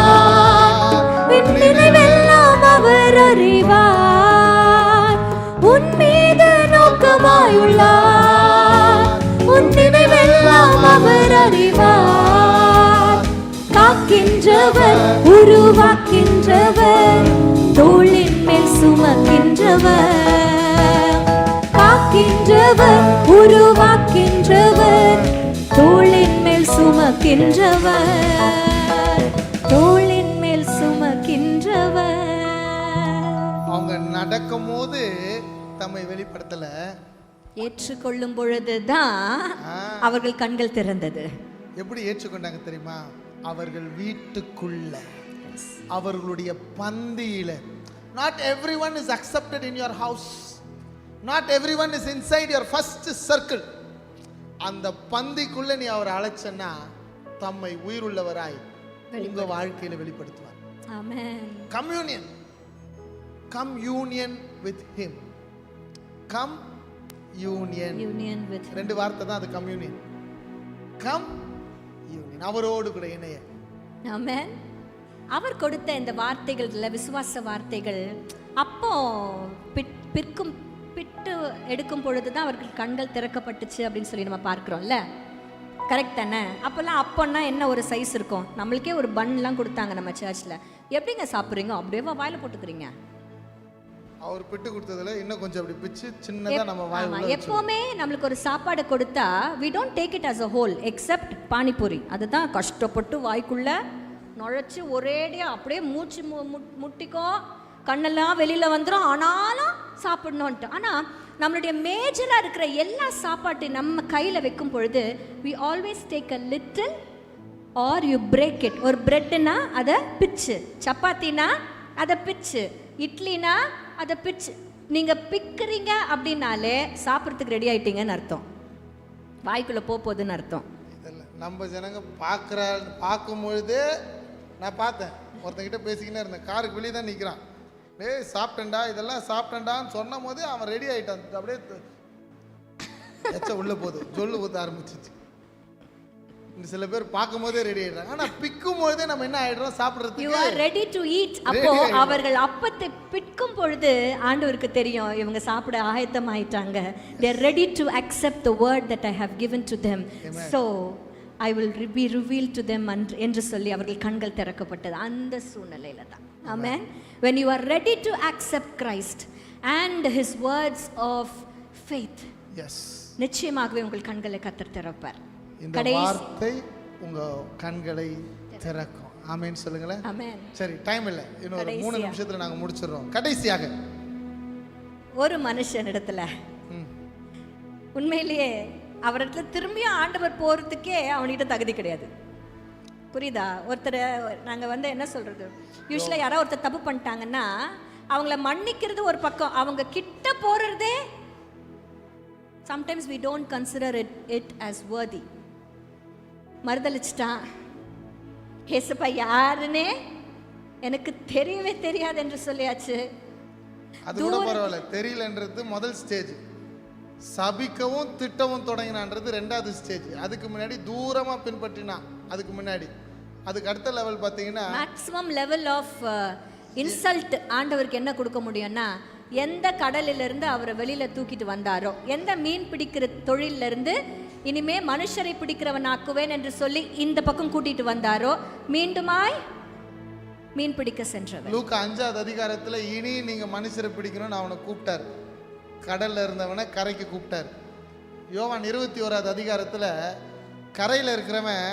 நினைவெல்லாம் அவர் அறிவார். உன் மீது நோக்கமாயுள்ளார். உன் நினைவெல்லாம் அவர் அறிவார். காக்கின்றவர், உருவாக்கின்றவர், தோளின் மேல் சுமக்கின்றவர். காக்கின்றவர், உருவாக்கின்றவர், தோளின் மேல் சுமக்கின்றவர், தோளின் மேல் சுமக்கின்றவர். அவங்க நடக்கும் போது தம்மை வெளிப்படுத்தல, ஏற்றுக்கொள்ளும் பொழுதுதான் அவர்கள் கண்கள் திறந்தது. எப்படி ஏற்றுக்கொண்டாங்க தெரியுமா? அவர்கள் வீட்டுக்குள்ள, அவர்களுடைய பந்தியில. Not everyone is accepted in your house. Not everyone is inside your first circle. அந்த பந்திக்குள்ள நீ அவரை அழைச்சனா தம்மை உயிருள்ளவராய் உங்க வாழ்க்கையில வெளிப்படுத்துவார். Amen. Communion, come union with him. Come union, union with, ரெண்டு வார்த்தை தான் அது, கம்யூனியன். கம் யூனியன், அவரோடு கூட இணைய. ஆமென். அவர் கொடுத்த இந்த வார்த்தைகள்ல விசுவாச வார்த்தைகள் அப்போ பிட்டு எடுக்கும் பொழுது தான் அவர்கள் கண்கள் திறக்கப்பட்டுச்சு அப்படின்னு சொல்லி நம்ம பார்க்குறோம்ல. கரெக்ட் தானே? அப்போல்லாம் அப்போன்னா என்ன ஒரு சைஸ் இருக்கும்? நம்மளுக்கே ஒரு பன்லாம் கொடுத்தாங்க நம்ம சர்ச்சில். எப்படிங்க சாப்பிட்றீங்க? அப்படியே வாயில போட்டுக்கிறீங்க. அவர் பிட்டு கொடுத்ததுல இன்னும் கொஞ்சம் அப்படி பிச்சு சின்னதா நம்ம வாயில. எப்பவுமே நம்மளுக்கு ஒரு சாப்பாடு கொடுத்தா we don't take it as a whole except panipuri. அதுதான் கஷ்டப்பட்டு வாய்க்குள்ள நுழைச்சு ஒரேடியா அப்படியே மூச்சு முட்டிக்கோ, கண்ணெல்லாம் வெளியில வந்துடும், ஆனாலும் சாப்பிடணும்ட்டு. ஆனால் நம்மளுடைய மேஜராக இருக்கிற எல்லா சாப்பாட்டையும் நம்ம கையில் வைக்கும் பொழுது we always take a little or you break it. ஒரு பிரெட்னா அதை பிச்சு, சப்பாத்தினா அதை பிச்சு, இட்லினா அதை பிச்சு. நீங்கள் பிக்கிறீங்க அப்படின்னாலே சாப்பிட்றதுக்கு ரெடி ஆயிட்டீங்கன்னு அர்த்தம், வாய்க்குள்ளே போகுதுன்னு அர்த்தம். நம்ம ஜனங்க பார்க்கும்பொழுது நான் பார்த்தேன், ஒருத்தங்கிட்ட பேசிக்கினே இருந்தேன், காருக்கு வெளியே தான் நிற்கிறான். டேய் சாப்பிட்டேன்டா, இதெல்லாம் சாப்பிட்டேன்டான்னு சொன்ன போது அவன் ரெடி ஆகிட்டான். அப்படியே எச்ச உள்ள போகுது, ஜொல்லு ஊற்ற ஆரம்பிச்சிச்சு. சில பேர் பார்க்கும் போதே ரெடி ஆயிடுறாங்க, ஆனால் பிக்கும் பொழுதே நம்ம என்ன ஆயிடுறோம்? சாப்பிட்றதுக்கு you are ready to eat. அப்போ அவர்கள் அப்பத்தை பிக்கும் பொழுது ஆண்டவருக்கு தெரியும் இவங்க சாப்பிட ஆயத்தமாயிட்டாங்க. they are ready to accept the word that I have given to them. so I will be revealed to them என்று சொல்லி அவர்கள் கண்கள் திறக்கப்பட்டது அந்த சூழ்நிலையில தான். Amen. When you are ready to accept Christ and his words of faith, yes, நிச்சயமாகவே உங்கள் கண்களை கர்த்தர் திறப்பார். இந்த வார்த்தை உங்க கண்களை திறக்கும். ஆமென் சொல்லுங்களேன். ஆமென். சரி, டைம் இல்லை, இன்னும் ஒரு 3 நிமிஷத்துல நாங்க முடிச்சிடுறோம். கடைசியாக ஒரு மனுஷனிடத்துல உண்மையிலேயே அவரிடத்துல திரும்பியும் ஆண்டவர் போறதுக்கே அவன்கிட்ட தகுதி கிடையாது. புரியுதா? ஒருத்தர் நாங்கள் என்ன சொல்கிறது, யூஸ்வலாக யாராவது ஒருத்தர் தப்பு பண்ணிட்டாங்கன்னா அவங்கள மன்னிக்கிறது ஒரு பக்கம், அவங்க கிட்ட போகிறதே sometimes we don't consider it as worthy. மறுதளிச்சிட்டான், ஏசப்பா யாருன்னே எனக்கு தெரியவே தெரியாது என்று சொல்லியாச்சு. அது கூட பரவாயில்ல, தெரியலன்றது முதல் ஸ்டேஜ். சபிக்கவும் திட்டவும் தொடங்கினான்றது ரெண்டாவது ஸ்டேஜ். அதுக்கு முன்னாடி தூரமா பின்பற்றினா, அதுக்கு முன்னாடி அதுக்கு அடுத்த லெவல் பார்த்தீங்கன்னா மேக்ஸிமம் லெவல் ஆஃப் இன்சல்ட் ஆண்டவருக்கு என்ன கொடுக்க முடியும்னா, எந்த கடலிலிருந்து அவரை வெளியில தூக்கிட்டு வந்தாரோ, எந்த மீன் பிடிக்கிற தொழிலிருந்து இனிமே மனுஷரை பிடிக்கிறவன் ஆக்குவேன் என்று சொல்லி இந்த பக்கம் கூட்டிட்டு வந்தாரோ, மீண்டுமாய் மீன் பிடிக்க சென்றவர். லூக்கா 5வது அதிகாரத்துல இனி நீங்க மனுஷரை பிடிக்கணும்னு அவனை கூப்பிட்டார். கடல்ல இருந்தவனை கரைக்கு கூப்பிட்டார். யோவான் 21வது அதிகாரத்துல கரையில இருக்கிறவன்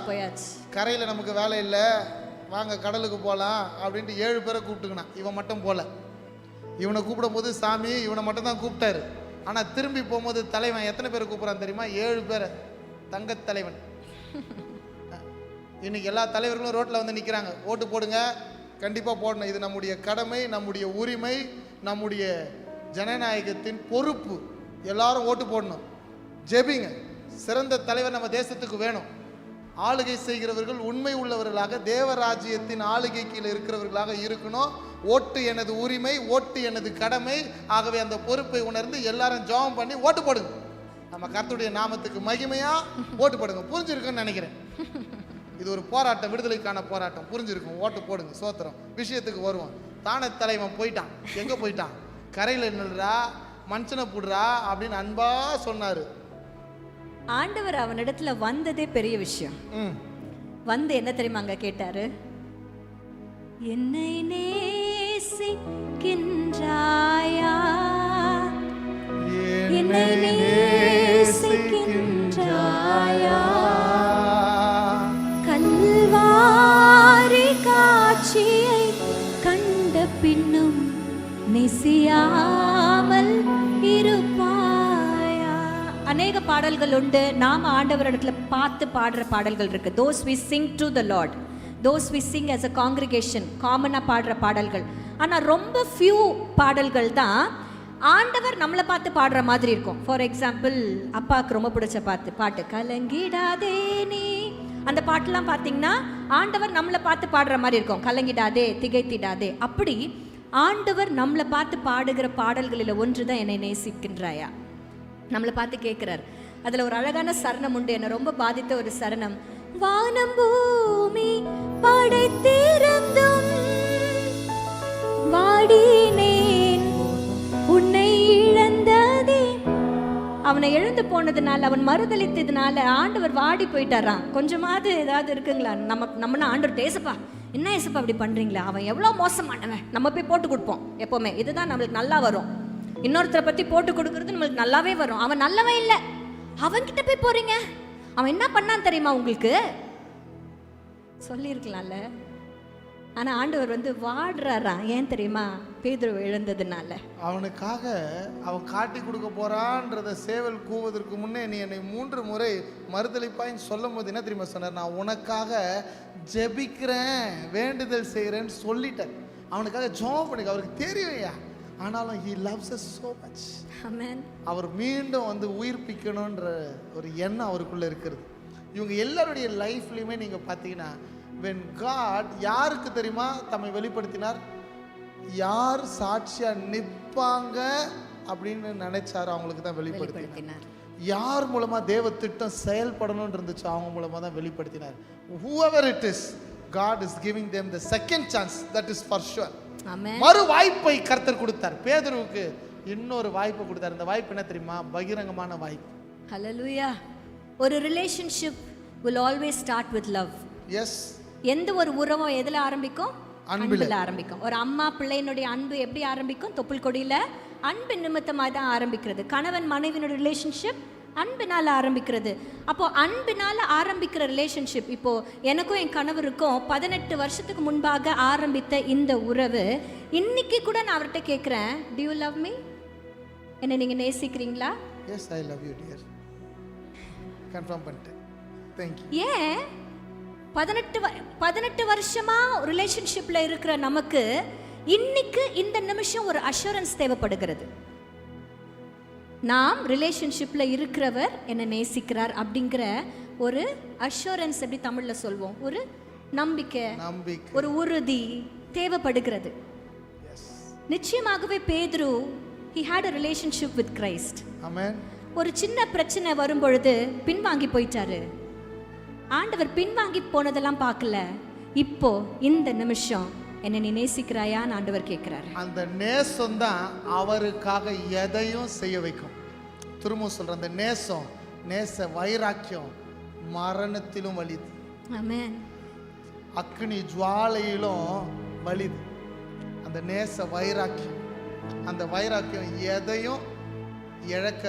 போயாச்சு, கரையில நமக்கு வேலை இல்லை, வாங்க கடலுக்கு போகலாம் அப்படின்ட்டு 7 பேரை கூப்பிட்டுக்கினான். இவன் மட்டும் போல. இவனை கூப்பிடும் போது சாமி இவனை மட்டும் தான் கூப்பிட்டாரு. ஆனால் திரும்பி போகும்போது தலைவன் எத்தனை பேரை கூப்பிட்றான் தெரியுமா? 7 பேரை. தங்க தலைவன். இன்னைக்கு எல்லா தலைவர்களும் ரோட்டில் வந்து நிற்கிறாங்க, ஓட்டு போடுங்க, கண்டிப்பாக போடணும், இது நம்முடைய கடமை, நம்முடைய உரிமை, நம்முடைய ஜனநாயகத்தின் பொறுப்பு, எல்லாரும் ஓட்டு போடணும், ஜெபிங்க, சிறந்த தலைவர் நம்ம தேசத்துக்கு வேணும். ஆளுகை செய்கிறவர்கள் உண்மை உள்ளவர்களாக தேவராஜ்யத்தின் ஆளுகை கீழே இருக்கிறவர்களாக இருக்கணும். ஓட்டு எனது உரிமை, ஓட்டு எனது கடமை. ஆகவே அந்த பொறுப்பை உணர்ந்து எல்லாரும் ஜெபம் பண்ணி ஓட்டு போடுங்க. நம்ம கர்த்தருடைய நாமத்துக்கு மகிமையா ஓட்டு போடுங்க. புரிஞ்சிருக்குன்னு நினைக்கிறேன். இது ஒரு போராட்டம், விடுதலைக்கான போராட்டம். புரிஞ்சிருக்கும். ஓட்டு போடுங்க. சோத்திரம். விஷயத்துக்கு வருவோம். தான தலைவன் போயிட்டான். எங்க போயிட்டான்? கரையில் நில்றா, மனுஷனை போடுறா அப்படின்னு அன்பா சொன்னாரு. ஆண்டவர் அவனிடத்துல வந்ததே பெரிய விஷயம். வந்து என்ன தெரியுமா அங்க கேட்டாரு? என்னை நேசிக்கின்றாயா, என்னை நேசிக்கின்றாயா, கல்வாரி காட்சியை கண்ட பின்னும் நேசியாமல் இருப்பாயா. அநேக பாடல்கள் உண்டு, நாம ஆண்டவரிடத்துல பார்த்து பாடுற பாடல்கள் இருக்கு. those we sing to the Lord, those we sing as a congregation, காமனா பாடுற பாடல்கள். ஆனா ரொம்ப few பாடல்கள் தான் ஆண்டவர் நம்மளை பார்த்து பாடுற மாதிரி இருக்கும். ஃபார் எக்ஸாம்பிள், அப்பாவுக்கு ரொம்ப பிடிச்ச பாட்டு கலங்கிடாதே நீ, அந்த பாட்டுலாம் பார்த்தீங்கன்னா ஆண்டவர் நம்மளை பார்த்து பாடுற மாதிரி இருக்கும். கலங்கிடாதே, திகைத்திடாதே. அப்படி ஆண்டவர் நம்மளை பார்த்து பாடுகிற பாடல்களில் ஒன்று தான் என்னை நேசிக்கின்றாயா, நம்மளை பார்த்து கேட்குறார். அதில் ஒரு அழகான சரணம் உண்டு, என்னை ரொம்ப பாதித்த ஒரு சரணம். வானம் பூமி படைத்திருந்தும் வாடினேன் உன்னை இழந்ததே. அவனை எழுந்து போனதுனால, அவன் மறுதளித்ததுனால ஆண்டவர் வாடி போயிட்டாராம். கொஞ்சமாவது ஏதாவது இருக்குங்களா? நம்மனா ஆண்டவர் ஏசப்பா, என்ன ஏசப்பா அப்படி பண்றீங்களா, அவன் எவ்வளோ மோசமானவன், நம்ம போய் போட்டு கொடுப்போம் எப்போவுமே. இதுதான் நம்மளுக்கு நல்லா வரும். இன்னொருத்தரை பற்றி போட்டு கொடுக்கறது நம்மளுக்கு நல்லாவே வரும். அவன் நல்லவன் இல்லை, அவன்கிட்ட போய் போறீங்க, அவன் என்ன பண்ணான்னு தெரியுமா உங்களுக்கு, சொல்லியிருக்கலாம்ல. ஆனால் ஆண்டவர் வாடுறாராம். ஏன் தெரியுமா? பேதுருவை இழந்ததுனால. அவனுக்காக அவன் காட்டி கொடுக்க போறான்றத சேவல் கூவதற்கு முன்னே நீ என்னை 3 முறை மறுதளிப்பாயின்னு சொல்லும் போது என்ன தெரியுமா சொன்னார்? நான் உனக்காக ஜெபிக்கிறேன், வேண்டுதல் செய்கிறேன்னு சொல்லிட்டேன். அவனுக்காக ஜெபம் பண்ணுங்க. அவருக்கு தெரியும்யா. ஆனாலும் he loves us so much. ஆமென். அவர் மீண்டும் உயிர்ப்பிக்கணுன்ற ஒரு எண்ணம் அவருக்குள்ள இருக்கிறது. இவங்க எல்லாருடைய லைஃப்லையுமே நீங்க பார்த்தீங்கன்னா, when God யாருக்கு தெரியுமா தம்மை வெளிப்படுத்தினார்? யார் சாட்சியா நிற்பாங்க அப்படின்னு நினைச்சாரோ அவங்களுக்கு தான் வெளிப்படுத்தினார். யார் மூலமா தேவ திட்டம் செயல்படணும்னு இருந்துச்சோ அவங்க மூலமா தான் வெளிப்படுத்தினார். whoever it is, God is giving them the second chance, that is for sure. ஆமென். மறு வாய்ப்பை கர்த்தர் கொடுத்தார். பேதுருவுக்கு இன்னொரு வாய்ப்பு கொடுத்தார். இந்த வாய்ப்பு என்ன தெரியுமா? பகிரங்கமான வாய்ப்பு. ஹல்லேலூயா. ஒரு relationship will always start with love. Yes. எந்த ஒரு உறவும் எதுல ஆரம்பிக்கும்? அன்பில் ஆரம்பிக்கும். ஒரு அம்மா பிள்ளையினுடைய அன்பு எப்படி ஆரம்பிக்கும்? தொப்புள் கொடியில அன்பு நிமித்தமாக தான் ஆரம்பிக்கிறது. கணவன் மனைவியினுடைய ரிலேஷன்ஷிப் அன்பினால் ஆரம்பிக்கிறது. அப்போ அன்பினால் ஆரம்பிக்கிற ரிலேஷன்ஷிப், இப்போ எனக்கும் என் கணவருக்கும் 18 வருஷத்துக்கு முன்பாக ஆரம்பித்த இந்த உறவு, இன்னைக்கு கூட நான் அவர்கிட்ட கேட்குறேன், do you love me? என்னை நீங்க நேசிக்கிறீங்களா? Yes, I love you dear. Confirm பண்ணிட்டேன். Thank you. ஏன் 18 வருஷமா ரிலேஷன்ஷிப்ல இருக்கிற நமக்கு இன்னைக்கு இந்த நிமிஷம் ஒரு அஷூரன்ஸ் தேவைப்படுகிறது. நாம் ரிலேஷன்ஷிப்ல இருக்கிறவர் என்னை நேசிக்கிறார் அப்படிங்கிற ஒரு அஷூரன்ஸ், எப்படி தமிழ்ல சொல்வோம், ஒரு நம்பிக்கை, ஒரு உறுதி தேவைப்படுகிறது. நிச்சயமாகவே பேதுரு he had a relationship with Christ. ஆமென். ஒரு சின்ன பிரச்சனை வரும்பொழுது பின்வாங்கி போயிட்டாரு. ஆண்டவர் பின்வாங்கி போனதெல்லாம் பார்க்கல. இப்போ இந்த நிமிஷம் என்னை நீ நேசிக்கிறாயான்னு ஆண்டவர் கேட்கிறாரு. அந்த நேசம் தான் அவருக்காக எதையும் செய்ய வைக்கும். திரும்ப சொல்றேன், அந்த நேசம், நேச வைராக்கியம் மரணத்திலும் வலிது. ஆமென். அக்னி ஜுவாலையிலும் வலிது. அந்த நேச வைராக்கியம், அந்த வைராக்கியம் எதையும் இழக்க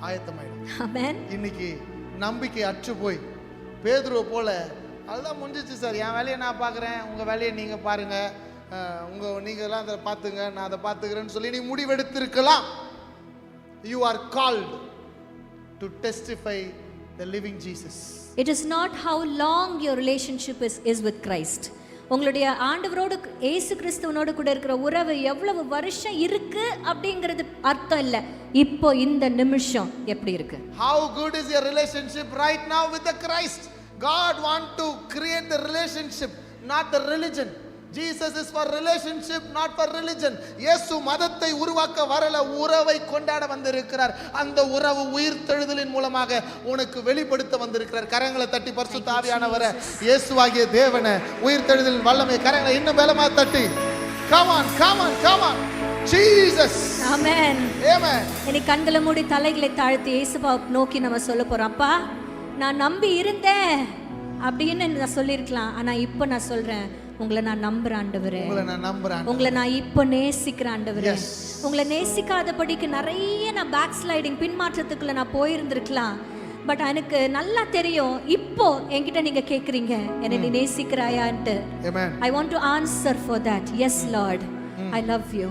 ஆயத்தமாயிடும். ஆமென். இன்னைக்கு நம்பிக்கை அற்று போய் பேதுருவை போல, அதுதான் முடிஞ்சிச்சு சார், என் வேலையை நான் பார்க்குறேன், உங்கள் வேலையை நீங்கள் பாருங்கள், நீங்கள்லாம் அதை பார்த்துங்க, நான் அதை பார்த்துக்கிறேன்னு சொல்லி நீ முடிவெடுத்திருக்கலாம். You are called to testify the living Jesus. It is not how long your relationship is with Christ. உங்களுடைய ஆண்டவரோடு இயேசு கிறிஸ்துவனோடு கூட இருக்கிற உறவு எவ்வளவு வருஷம் இருக்கு அப்படிங்கிறது அர்த்தம் இல்லை. இப்போ இந்த நிமிஷம் எப்படி இருக்கு? How good is your relationship right now with the Christ? God want to create the relationship, not the religion. Jesus is for relationship, not for religion. இயேசு மதத்தை உருவாக்க வரல, உறவை கொண்டாட வந்திருக்கிறார். அந்த உறவு உயிர்த்தெழுதலின் மூலமாக உனக்கு வெளிப்படுத்த வந்திருக்கிறார். கரங்களை தட்டி பரிசுத்த ஆவியானவரே, இயேசுவாகிய தேவனே, உயிர்த்தெழுதலின் வல்லமை கரங்களை இன்னும் பலமா தட்டி, come on, come on, come on, Jesus. ஆமென். ஆமென். இனி கண்களை மூடி தலைகளை தாழ்த்தி இயேசுவை நோக்கி நம்ம சொல்ல போறோம். அப்பா, நான் நம்பி இருந்தேன் அப்படின்னு நான் சொல்லியிருக்கலாம். ஆனா இப்போ நான் சொல்றேன், உங்களை நான் நம்புறேன் ஆண்டவரே, உங்களை நான் இப்போ நேசிக்கிறேன் ஆண்டவரே. உங்களை நேசிக்காதபடிக்கு நிறைய நான் பேக் ஸ்லைடிங், பின்மாற்றத்துக்குள்ள நான் போயிருந்திருக்கலாம். பட் எனக்கு நல்லா தெரியும், இப்போ என்கிட்ட நீங்க கேக்குறீங்க, என்னை நீ நேசிக்கிறாயான்ட்டு. I want to answer for that. Yes Lord, I love you.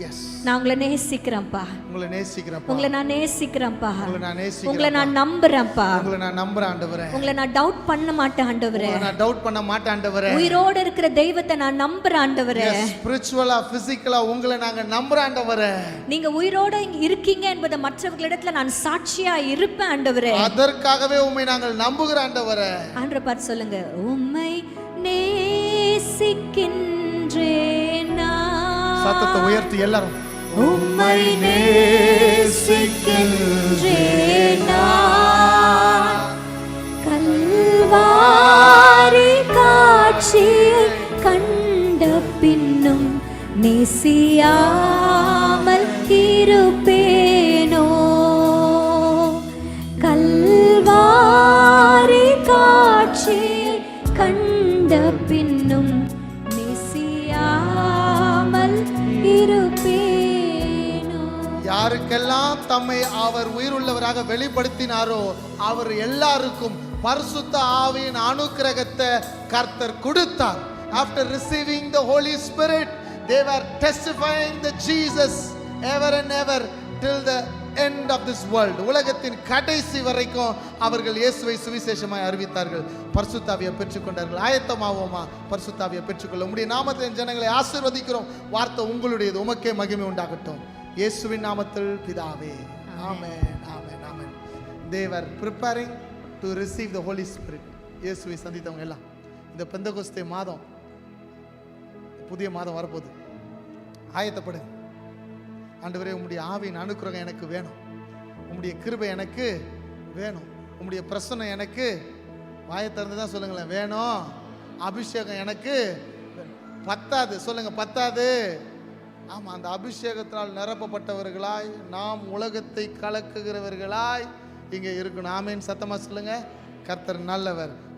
Yes, நான் உங்களை நேசிக்கிறேன்ப்பா, உங்களை நேசிக்கிறேன்ப்பா, உங்களை நான் நேசிக்கிறேன்ப்பா, உங்களை நான் நேசிக்கிறேன், உங்களை நான் நம்புறேன்ப்பா, உங்களை நான் நம்புறேன் ஆண்டவரே, உங்களை நான் டவுட் பண்ண மாட்டேன் ஆண்டவரே, உங்களை நான் டவுட் பண்ண மாட்டேன் ஆண்டவரே, உயிரோடு இருக்கிற தெய்வத்தை நான் நம்புறேன் ஆண்டவரே, ஸ்பிரிச்சுவலா பிசிக்கலா உங்களை நாங்க நம்புறோம் ஆண்டவரே, நீங்க உயிரோடு இருக்கீங்க என்பதை மற்றவர்களிடத்துல நான் சாட்சியா இருப்பேன் ஆண்டவரே, அதற்காகவே உம்மை நாங்கள் நம்புகிறோம் ஆண்டவரே. ஆண்டவரை பார்த்து சொல்லுங்க, உம்மை நேசிக்கின்றேன் நான். சத்தத்தை உயர்த்தி எல்லாரும், உம்மை நேசிக்கின்றேன் நான். கல்வாரி காட்சியை கண்ட பின்னும் நேசியாமல் இருப்பேனோ. கல்வாரி காட்சியை கண்ட பின்னும் நேசியாமல் இருப்பேனோ. யாருக்கெல்லாம் தம்மை அவர் உயிருள்ளவராக வெளிப்படுத்தினாரோ அவர் எல்லாருக்கும் பரிசுத்த ஆவியின் அனுக்கிரகத்தை கர்த்தர் கொடுத்தார். After receiving the Holy Spirit, they were testifying the Jesus ever and ever till the end of this world. உலகத்தின் கடைசி வரைக்கும் அவர்கள் இயேசுவை சுவிசேஷமாய் அறிவித்தார்கள், பரிசுத்த ஆவியை பெற்றுக்கொண்டார்கள். ஆயத்தமாவோமா? பரிசுத்த ஆவியை பெற்றுக்கொள்ள உம்முடைய நாமத்தில் ஜனங்களை ஆசீர்வதிக்கிறோம். வார்த்தை உங்களுடையது, உமக்கே மகிமை உண்டாகட்டும். இயேசுவின் நாமத்தில் பிதாவே, ஆமென், ஆமென், ஆமென். They were preparing to receive the Holy Spirit. இயேசுவை சந்தித்தவங்க எல்லாம் இந்த பெந்தகோஸ்தே மாதம், புதிய மாதம் வரப்போகுது, ஆயத்தப்படு. ஆண்டவரே, உம்முடைய ஆவியின் அனுக்கிரகம் எனக்கு வேணும், உம்முடைய கிருபை எனக்கு வேணும், உம்முடைய பிரசன்னம் எனக்கு, வாயை திறந்து தான் சொல்லுங்களேன், வேணும். அபிஷேகம் எனக்கு பத்தாது, சொல்லுங்க, பத்தாது. ஆமாம், அந்த அபிஷேகத்தினால் நிரப்பப்பட்டவர்களாய் நாம் உலகத்தை கலக்குகிறவர்களாய் இங்கே இருக்கணும். ஆமேன், சத்தமாக சொல்லுங்க. கர்த்தர் நல்லவர்.